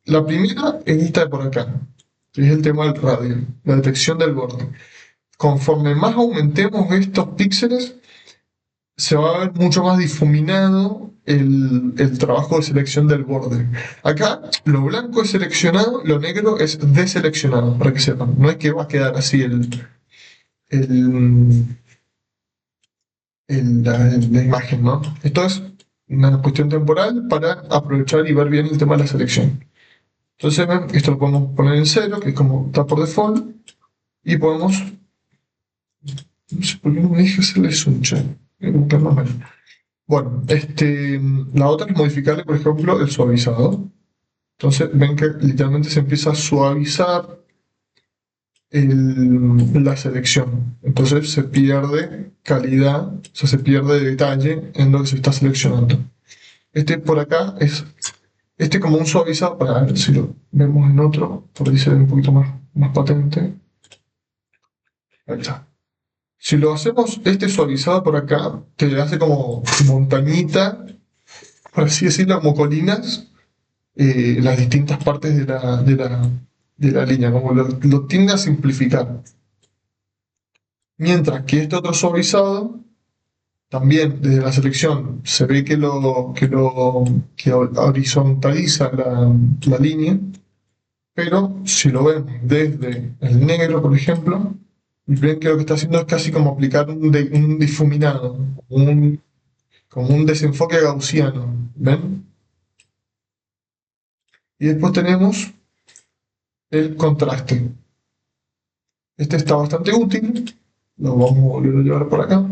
La primera es esta de por acá, que es el tema del radio, la detección del borde. Conforme más aumentemos estos píxeles, se va a ver mucho más difuminado el trabajo de selección del borde. Acá lo blanco es seleccionado, lo negro es deseleccionado, para que sepan. No es que va a quedar así el, la imagen, ¿no? Esto es una cuestión temporal para aprovechar y ver bien el tema de la selección. Entonces, ven, esto lo podemos poner en 0, que es como está por default, y podemos, no sé por qué no me deja hacerle zoom, voy a buscarlo mal. Bueno, la otra es modificarle, por ejemplo, el suavizado. Entonces, ven que literalmente se empieza a suavizar la selección. Entonces se pierde calidad, o sea, se pierde detalle en lo que se está seleccionando. Por acá es como un suavizado, para ver si lo vemos en otro, por ahí se ve un poquito más patente. Ahí está. Si lo hacemos suavizado por acá, te hace como montañita, por así decirlo, como colinas, las distintas partes de la línea, como lo tiende a simplificar. Mientras que este otro suavizado, también desde la selección se ve que horizontaliza la línea, pero si lo vemos desde el negro, por ejemplo, ven que lo que está haciendo es casi como aplicar un difuminado, como un desenfoque gaussiano, ¿ven? Y después tenemos el contraste. Este está bastante útil, lo vamos a volver a llevar por acá.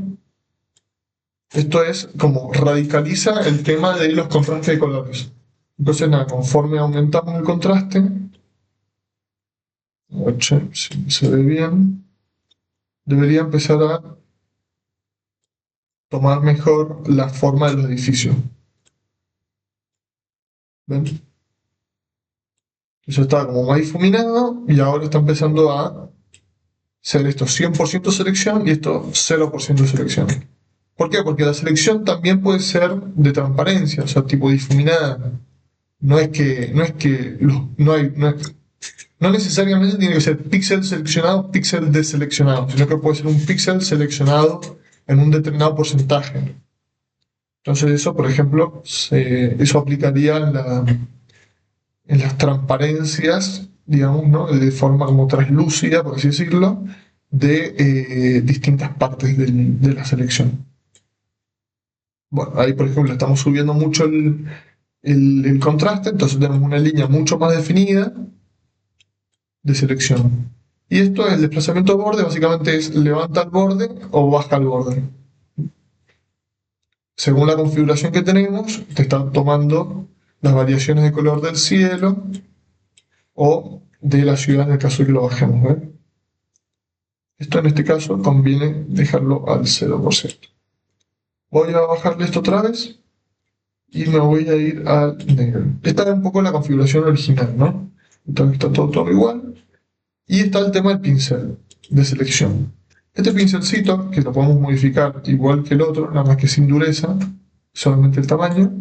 Esto es como radicaliza el tema de los contrastes de colores. Entonces, nada, conforme aumentamos el contraste, a ver si se ve bien, debería empezar a tomar mejor la forma de los edificios. ¿Ven? Eso está como más difuminado y ahora está empezando a ser esto 100% selección y esto 0% selección. ¿Por qué? Porque la selección también puede ser de transparencia, o sea, tipo difuminada. No es que no necesariamente tiene que ser píxel seleccionado, píxel deseleccionado, sino que puede ser un píxel seleccionado en un determinado porcentaje. Entonces eso, por ejemplo, eso aplicaría en las transparencias, digamos, ¿no? De forma como translúcida, por así decirlo, de distintas partes de la selección. Bueno, ahí por ejemplo estamos subiendo mucho el contraste, entonces tenemos una línea mucho más definida de selección. Y esto, el desplazamiento de borde, básicamente es levanta el borde o baja el borde. Según la configuración que tenemos, te está tomando las variaciones de color del cielo o de la ciudad en el caso de que lo bajemos. ¿Ve? Esto en este caso conviene dejarlo al 0%. Voy a bajarle esto otra vez y me voy a ir al negro. Esta es un poco la configuración original, ¿no? Entonces está todo igual. Y está el tema del pincel de selección. Este pincelcito, que lo podemos modificar igual que el otro, nada más que sin dureza, solamente el tamaño,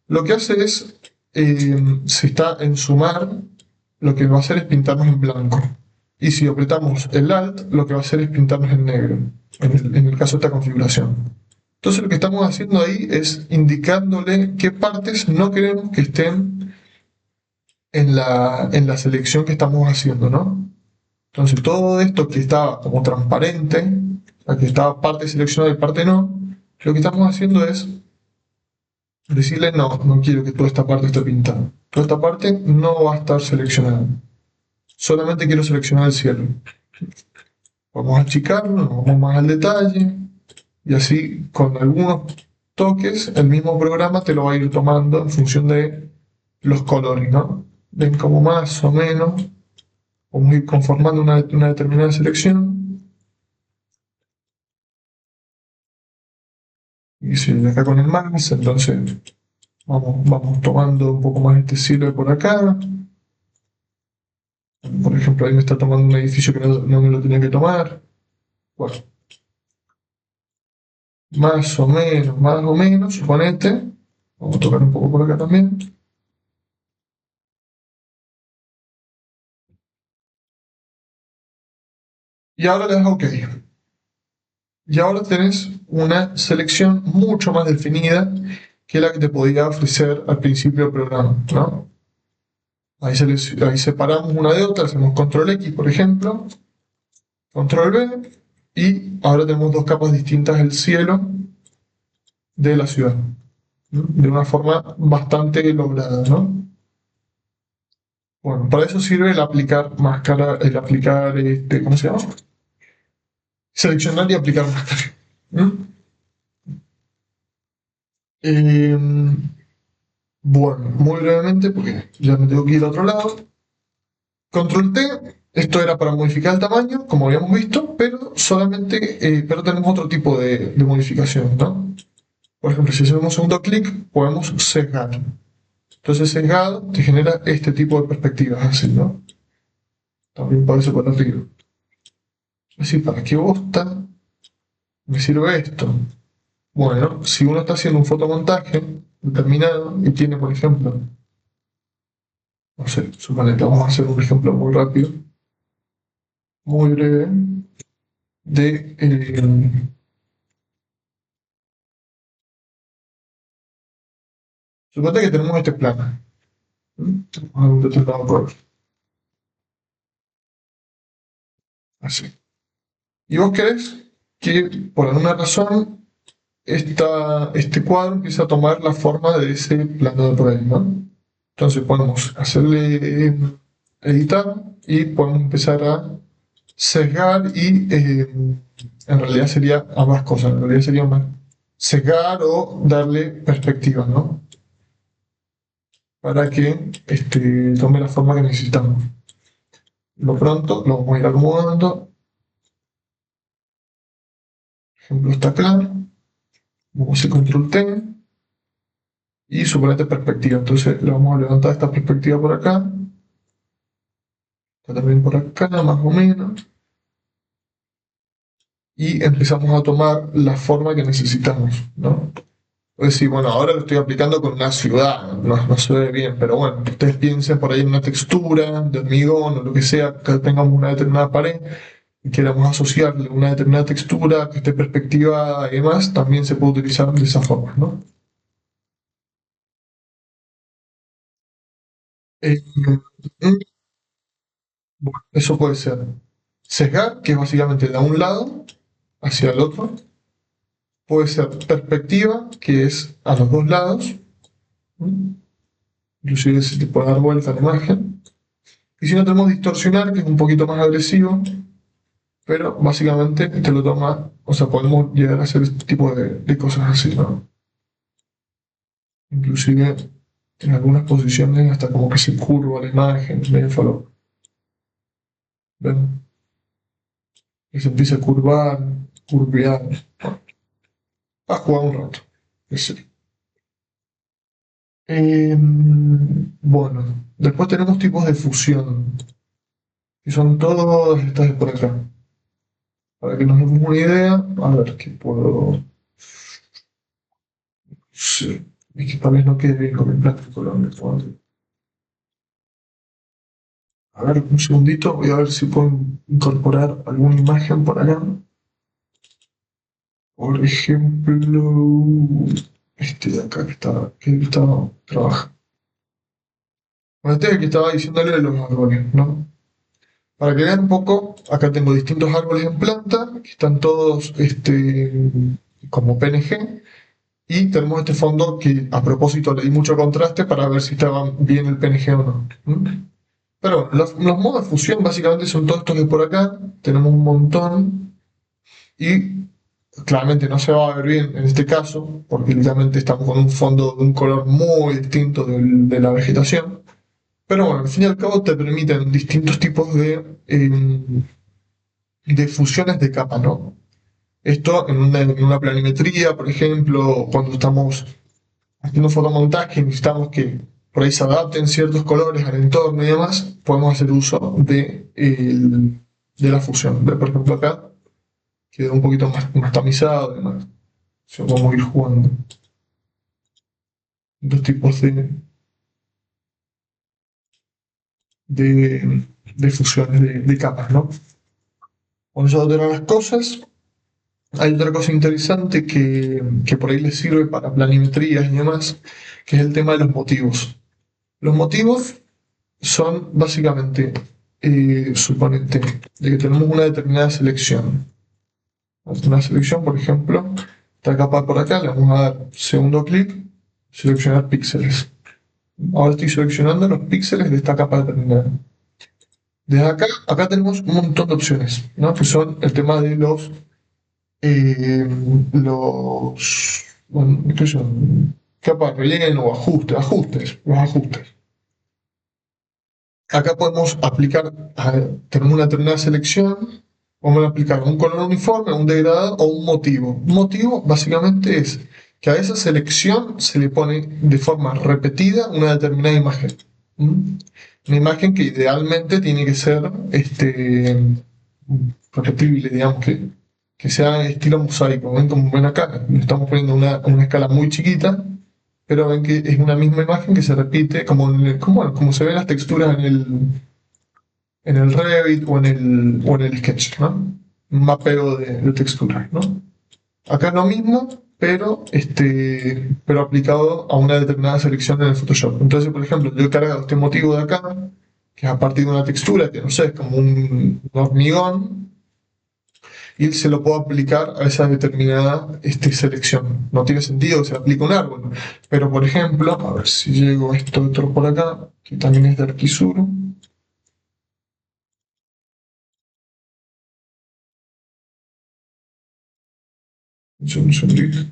lo que hace es, si está en sumar, lo que va a hacer es pintarnos en blanco. Y si apretamos el Alt, lo que va a hacer es pintarnos en negro, en el caso de esta configuración. Entonces lo que estamos haciendo ahí es indicándole qué partes no queremos que estén en la selección que estamos haciendo, ¿no? Entonces todo esto que estaba como transparente, que estaba parte seleccionada y parte no, lo que estamos haciendo es decirle no quiero que toda esta parte esté pintada. Toda esta parte no va a estar seleccionada. Solamente quiero seleccionar el cielo. Vamos a achicarlo, nos vamos más al detalle y así con algunos toques el mismo programa te lo va a ir tomando en función de los colores, ¿no? Ven como más o menos vamos a ir conformando una determinada selección. Y si acá con el más, entonces vamos tomando un poco más este cielo de por acá. Por ejemplo, ahí me está tomando un edificio que no me lo tenía que tomar. Bueno, más o menos, suponete. Vamos a tocar un poco por acá también. Y ahora le das OK. Y ahora tenés una selección mucho más definida que la que te podía ofrecer al principio del programa, ¿no? Ahí separamos una de otra, hacemos control X, por ejemplo, control B, y ahora tenemos dos capas distintas del cielo de la ciudad, ¿no? De una forma bastante lograda, ¿no? Bueno, para eso sirve el aplicar máscara, ¿cómo se llama? Seleccionar y aplicar máscara, ¿no? Bueno, muy brevemente, porque ya me tengo que ir a otro lado. Control T, esto era para modificar el tamaño, como habíamos visto, pero pero tenemos otro tipo de modificación, ¿no? Por ejemplo, si hacemos un segundo clic, podemos sesgar. Entonces, sesgado te genera este tipo de perspectivas, así, ¿no? También para eso para arriba. Es decir, ¿para qué bosta me sirve esto? Bueno, si uno está haciendo un fotomontaje determinado y tiene, por ejemplo, no sé, suponete, vamos a hacer un ejemplo muy rápido, muy breve, de suponete que tenemos este plano. Vamos a intentar por así. Y vos querés que por alguna razón este cuadro empiece a tomar la forma de ese plano de por ahí, ¿no? Entonces podemos hacerle editar y podemos empezar a sesgar y en realidad sería ambas cosas, en realidad sería más sesgar o darle perspectiva, ¿no? Para que tome la forma que necesitamos. Lo pronto lo vamos a ir acomodando. Por ejemplo, está acá. Vamos a hacer control T y suponete perspectiva. Entonces le vamos a levantar esta perspectiva por acá. Está también por acá, más o menos. Y empezamos a tomar la forma que necesitamos, ¿no? Es decir, bueno, ahora lo estoy aplicando con una ciudad, no se ve bien, pero bueno, ustedes piensen por ahí en una textura de hormigón o lo que sea, que tengamos una determinada pared y queramos asociarle una determinada textura, que esté perspectiva y demás, también se puede utilizar de esa forma, ¿no? Eh, mm, bueno, eso puede ser. Sesgar, que es básicamente de un lado hacia el otro. Puede ser perspectiva, que es a los dos lados. Inclusive se le puede dar vuelta a la imagen. Y si no, tenemos distorsionar, que es un poquito más agresivo, pero básicamente te lo toma, o sea, podemos llegar a hacer este tipo de cosas así, ¿no? Inclusive en algunas posiciones hasta como que se curva la imagen, medio falopa. ¿Ven? Y se empieza a curvar, curvear. Bueno, a jugar un rato. Sí. Bueno, después tenemos tipos de fusión, que son todas estas de por acá. Para que nos demos una idea, a ver qué puedo. Sí, es que tal vez no quede bien con el plástico lo que puedo hacer. A ver, un segundito, voy a ver si puedo incorporar alguna imagen por acá. Por ejemplo, este de acá que está trabajando. Bueno, este es el que estaba diciéndole de los árboles, ¿no? Para que vean un poco, acá tengo distintos árboles en planta, que están todos como PNG, y tenemos este fondo que a propósito le di mucho contraste para ver si estaba bien el PNG o no. Pero bueno, los modos de fusión básicamente son todos estos de por acá, tenemos un montón, y claramente no se va a ver bien en este caso, porque literalmente estamos con un fondo de un color muy distinto de la vegetación. Pero bueno, al fin y al cabo te permiten distintos tipos de fusiones de capas, ¿no? Esto en una planimetría, por ejemplo, cuando estamos haciendo fotomontaje, necesitamos que por ahí se adapten ciertos colores al entorno y demás, podemos hacer uso de la fusión. Por ejemplo, acá queda un poquito más tamizado y demás. O podemos ir jugando. Dos tipos de fusiones de capas, ¿no? Bueno, eso eran las cosas. Hay otra cosa interesante que por ahí les sirve para planimetrías y demás, que es el tema de los motivos. Los motivos son básicamente, suponete, de que tenemos una determinada selección. Una selección, por ejemplo, esta capa por acá, le vamos a dar segundo clic, seleccionar píxeles. Ahora estoy seleccionando los píxeles de esta capa determinada. Desde acá tenemos un montón de opciones, ¿no? Que son el tema de bueno, ¿qué son? Capa de relleno o los ajustes. Acá podemos aplicar, tenemos una determinada selección, vamos a aplicar un color uniforme, un degradado o un motivo. Un motivo básicamente es que a esa selección se le pone de forma repetida una determinada imagen. Una imagen que idealmente tiene que ser repetible, digamos que sea estilo mosaico. ¿Ven? Como ven acá, estamos poniendo una escala muy chiquita, pero ven que es una misma imagen que se repite como se ven las texturas en el Revit o en el Sketch, ¿no? Un mapeo de texturas, ¿no? Acá es lo mismo, pero aplicado a una determinada selección en el Photoshop. Entonces, por ejemplo, yo he cargado este motivo de acá, que es a partir de una textura que no sé, es como un hormigón, y se lo puedo aplicar a esa determinada selección. No tiene sentido que se aplique un árbol. Pero, por ejemplo, a ver si llego a esto otro por acá, que también es de Arquisur. Un segundito. Esta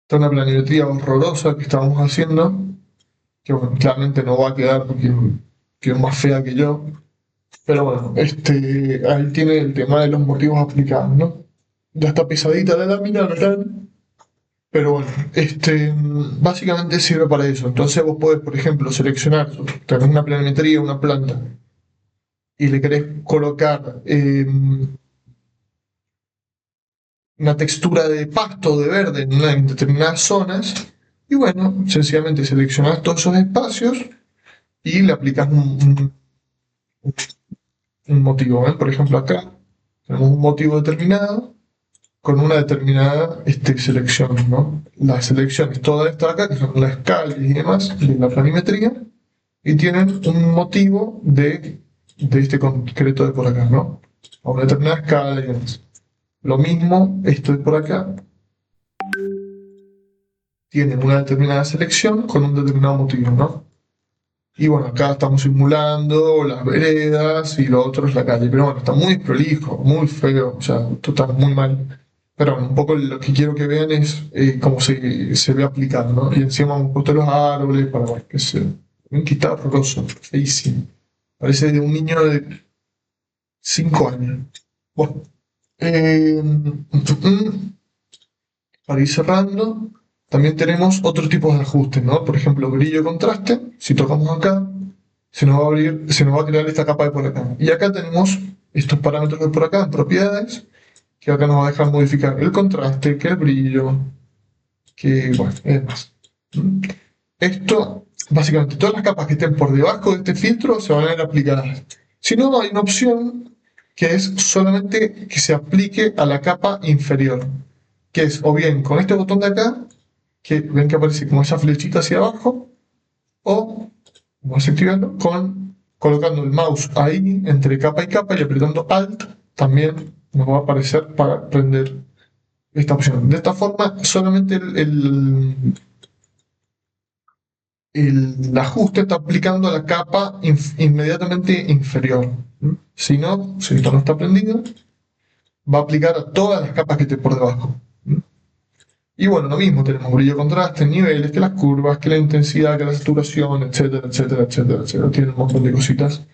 es una planimetría horrorosa que estábamos haciendo, que bueno, claramente no va a quedar porque quedó más fea que yo. Pero bueno, ahí tiene el tema de los motivos aplicados, ¿no? Ya está pesadita la lámina, ¿verdad? Pero bueno, básicamente sirve para eso. Entonces vos podés, por ejemplo, seleccionar, tenés una planimetría, una planta, y le querés colocar una textura de pasto, de verde en determinadas zonas, y bueno, sencillamente seleccionás todos esos espacios y le aplicas un motivo. ¿Ven? Por ejemplo, acá tenemos un motivo determinado con una determinada selección, ¿no? La selección es toda esta de acá, que son las escalas y demás, de la planimetría, y tienen un motivo de este concreto de por acá, ¿no? A una determinada escala y demás. Lo mismo, esto de por acá, tiene una determinada selección con un determinado motivo, ¿no? Y bueno, acá estamos simulando las veredas y lo otro es la calle. Pero bueno, está muy prolijo, muy feo, o sea, esto está muy mal. Pero bueno, un poco lo que quiero que vean es cómo se ve aplicado, ¿no? Y encima hemos puesto los árboles para bueno, que se ven que está horroroso, feísimo. Parece de un niño de 5 años. Bueno, para ir cerrando, también tenemos otro tipo de ajustes, ¿no? Por ejemplo, brillo y contraste. Si tocamos acá, se nos va a crear esta capa de por acá. Y acá tenemos estos parámetros de por acá, en propiedades, que acá nos va a dejar modificar el contraste, que el brillo, que bueno, y demás. Esto, básicamente, todas las capas que estén por debajo de este filtro se van a ver aplicadas. Si no, hay una opción que es solamente que se aplique a la capa inferior, que es o bien con este botón de acá, que ven que aparece como esa flechita hacia abajo, o vamos a activarlo colocando el mouse ahí entre capa y capa y apretando Alt, también nos va a aparecer para prender esta opción. De esta forma, solamente el ajuste está aplicando a la capa inmediatamente inferior. Si no, si esto no está prendido, va a aplicar a todas las capas que esté por debajo. Y bueno, lo mismo, tenemos brillo, contraste, niveles, que las curvas, que la intensidad, que la saturación, etcétera, etcétera, etcétera, etcétera. Tiene un montón de cositas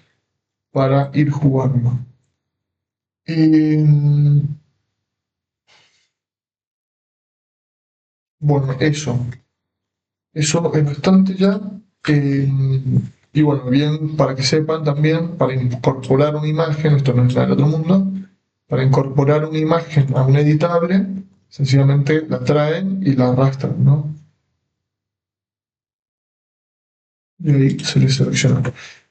para ir jugando. Bueno, eso es bastante ya. Y bueno, bien, para que sepan también, para incorporar una imagen, esto no es nada del otro mundo, para incorporar una imagen a un editable, sencillamente la traen y la arrastran, ¿no? Y ahí se les selecciona.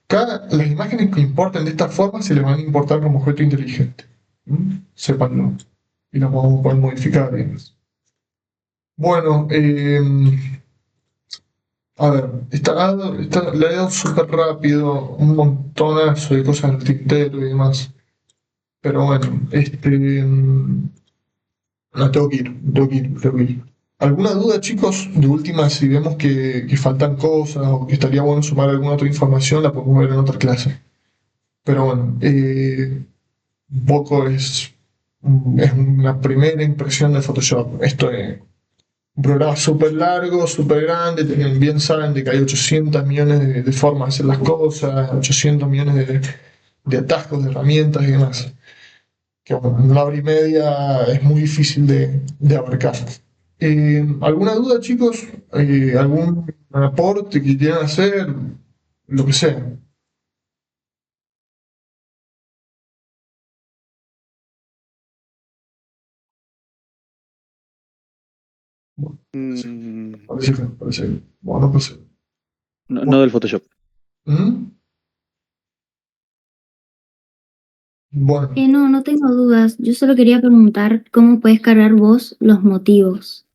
Las imágenes que importen de esta forma se les van a importar como objeto inteligente. Sépanlo. Y las vamos a poder modificar bien. Bueno, a ver, la he dado súper rápido, un montonazo de cosas al tintero y demás. Pero bueno, no, tengo que ir. ¿Alguna duda, chicos? De última, si vemos que faltan cosas o que estaría bueno sumar alguna otra información, la podemos ver en otra clase. Pero bueno, un poco es una primera impresión de Photoshop. Esto es un programa súper largo, súper grande, bien saben de que hay 800 millones de formas de hacer las cosas, 800 millones de atajos, de herramientas y demás. Que bueno, en una hora y media es muy difícil de abarcar. ¿Alguna duda, chicos? ¿Algún aporte que quieran hacer? Lo que sea. Bueno, Mm, parece bien. Bueno, pues. no, no Bueno. del Photoshop. Bueno, No, no tengo dudas. Yo solo quería preguntar cómo puedes cargar vos los motivos,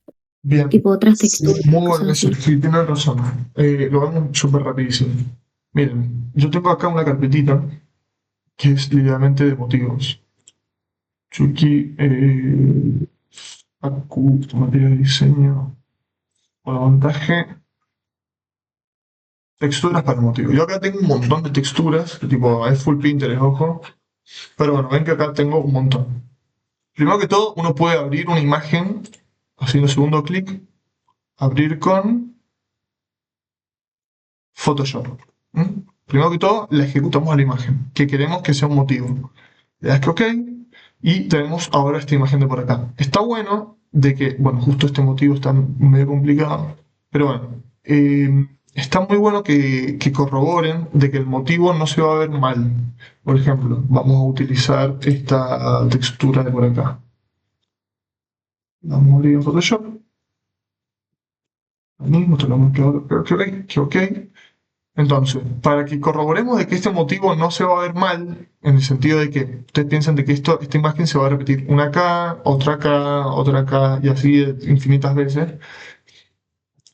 bien. tipo otras texturas, Muy bueno cosas eso, así. sí, tienes razón. Lo vemos súper rapidísimo. Miren, yo tengo acá una carpetita que es literalmente de motivos. Chucky, Acu, materia de diseño, o montaje, texturas para motivos. Yo acá tengo un montón de texturas, tipo, es full Pinterest, ojo. Pero bueno, ven que acá tengo un montón. Primero que todo, uno puede abrir una imagen haciendo segundo clic, abrir con Photoshop. Primero que todo, la ejecutamos a la imagen, que queremos que sea un motivo. Le das que OK y tenemos ahora esta imagen de por acá. Está bueno de que, bueno, justo este motivo está medio complicado, pero bueno, está muy bueno que corroboren de que el motivo no se va a ver mal. Por ejemplo, vamos a utilizar esta textura de por acá. Vamos a abrir en Photoshop. Lo mismo, tenemos que OK. Entonces, para que corroboremos de que este motivo no se va a ver mal, en el sentido de que ustedes piensan de que esta imagen se va a repetir una acá, otra acá, y así infinitas veces,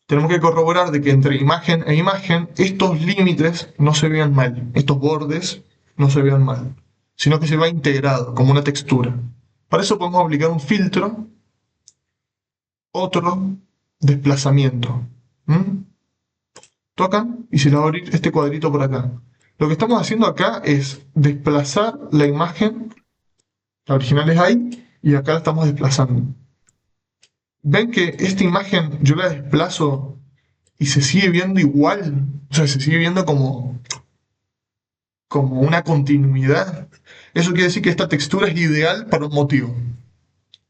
tenemos que corroborar de que entre imagen e imagen estos límites no se vean mal, estos bordes no se vean mal, sino que se va integrado como una textura. Para eso podemos aplicar un filtro, otro desplazamiento. Tocan y se le va a abrir este cuadrito por acá. Lo que estamos haciendo acá es desplazar la imagen, la original es ahí, y acá la estamos desplazando. ¿Ven que esta imagen yo la desplazo y se sigue viendo igual? O sea, se sigue viendo como una continuidad. Eso quiere decir que esta textura es ideal para un motivo.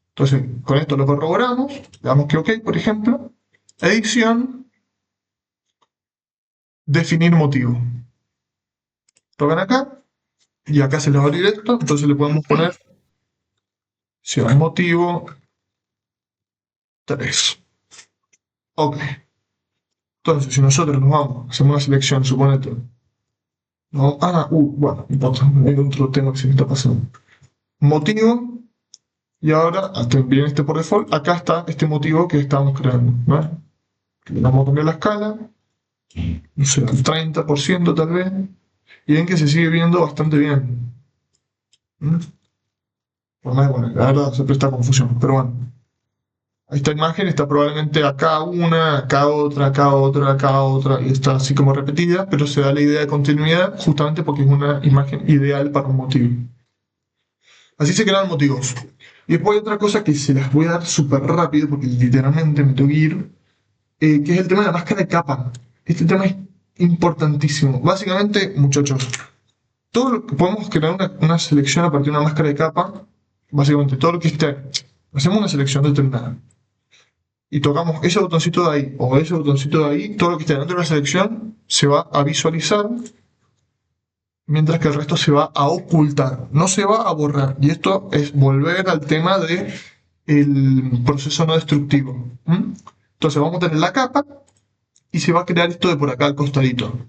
Entonces, con esto lo corroboramos, le damos que OK, por ejemplo. Edición, definir motivo. Tocan acá, y acá se les va a abrir esto, entonces le podemos poner motivo 3. OK. Entonces, si nosotros nos vamos, hacemos una selección, suponete. No, bueno, importa, hay otro tema que se me está pasando. Motivo, y ahora, bien este por default, acá está este motivo que estamos creando, ¿no? Le vamos a poner la escala, no sé, al 30% tal vez, y ven que se sigue viendo bastante bien. Por más, bueno, la verdad se presta confusión, pero bueno. Esta imagen está probablemente acá una, acá otra, acá otra, acá otra, y está así como repetida, pero se da la idea de continuidad justamente porque es una imagen ideal para un motivo. Así se crean motivos. Y después hay otra cosa que se las voy a dar súper rápido porque literalmente me tengo que ir, que es el tema de la máscara de capa. Este tema es importantísimo. Básicamente, muchachos, todo lo que podemos crear una selección a partir de una máscara de capa, básicamente todo lo que esté, hacemos una selección determinada y tocamos ese botoncito de ahí o ese botoncito de ahí, todo lo que esté dentro de la selección se va a visualizar, mientras que el resto se va a ocultar, no se va a borrar. Y esto es volver al tema de el proceso no destructivo. Entonces vamos a tener la capa y se va a crear esto de por acá al costadito.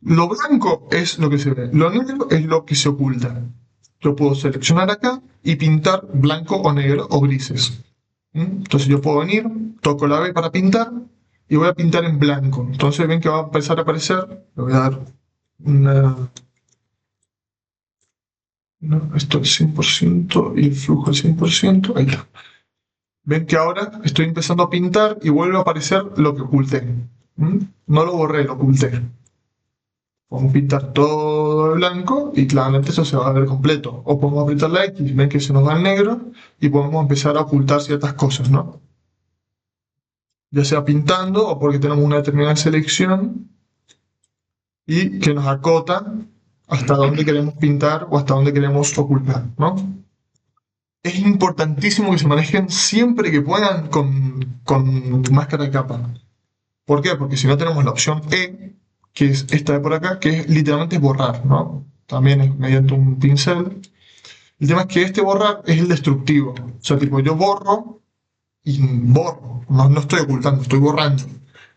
Lo blanco es lo que se ve, lo negro es lo que se oculta. Yo puedo seleccionar acá y pintar blanco o negro o grises. Entonces yo puedo venir, toco la B para pintar y voy a pintar en blanco. Entonces ven que va a empezar a aparecer, le voy a dar esto al 100% y el flujo al 100%, ahí está. Ven que ahora estoy empezando a pintar y vuelve a aparecer lo que oculté. No lo borré, lo oculté. Podemos pintar todo de blanco y claramente eso se va a ver completo. O podemos apretar la X, ven que se nos va el negro y podemos empezar a ocultar ciertas cosas, ¿no? Ya sea pintando o porque tenemos una determinada selección y que nos acota hasta dónde queremos pintar o hasta dónde queremos ocultar, ¿no? Es importantísimo que se manejen siempre que puedan con máscara de capa. ¿Por qué? Porque si no tenemos la opción E, que es esta de por acá, que es literalmente borrar, ¿no? También es mediante un pincel. El tema es que este borrar es el destructivo. O sea, tipo, yo borro y borro. No estoy ocultando, estoy borrando.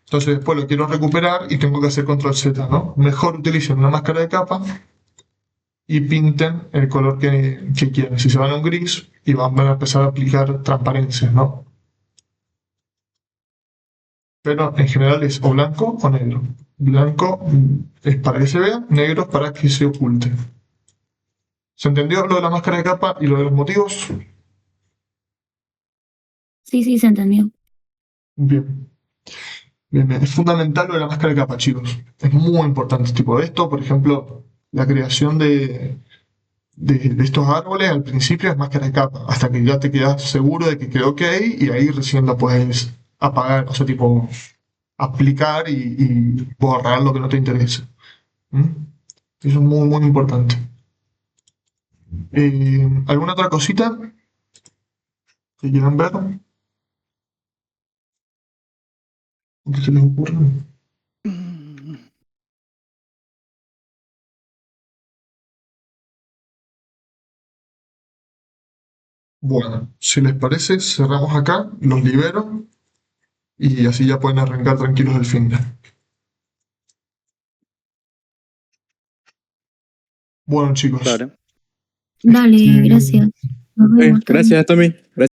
Entonces después lo quiero recuperar y tengo que hacer control Z, ¿no? Mejor utilicen una máscara de capa y pinten el color que quieran. Si se van a un gris y van a empezar a aplicar transparencia, ¿no? Pero en general es o blanco o negro. Blanco es para que se vea, negro es para que se oculte. ¿Se entendió lo de la máscara de capa y lo de los motivos? Sí, se entendió. Bien. Bien. Es fundamental lo de la máscara de capa, chicos. Es muy importante. Tipo de esto, por ejemplo, la creación de estos árboles al principio es máscara de capa, hasta que ya te quedas seguro de que quedó OK y ahí recién la puedes apagar, o sea, tipo aplicar y borrar lo que no te interese. Eso es muy, muy importante. ¿Alguna otra cosita que quieran ver? ¿Qué se les ocurre? Bueno, si les parece, cerramos acá, los libero y así ya pueden arrancar tranquilos el fin de. Bueno, chicos. Dale. Dale, gracias. Nos vemos. Tommy. Gracias, Tommy.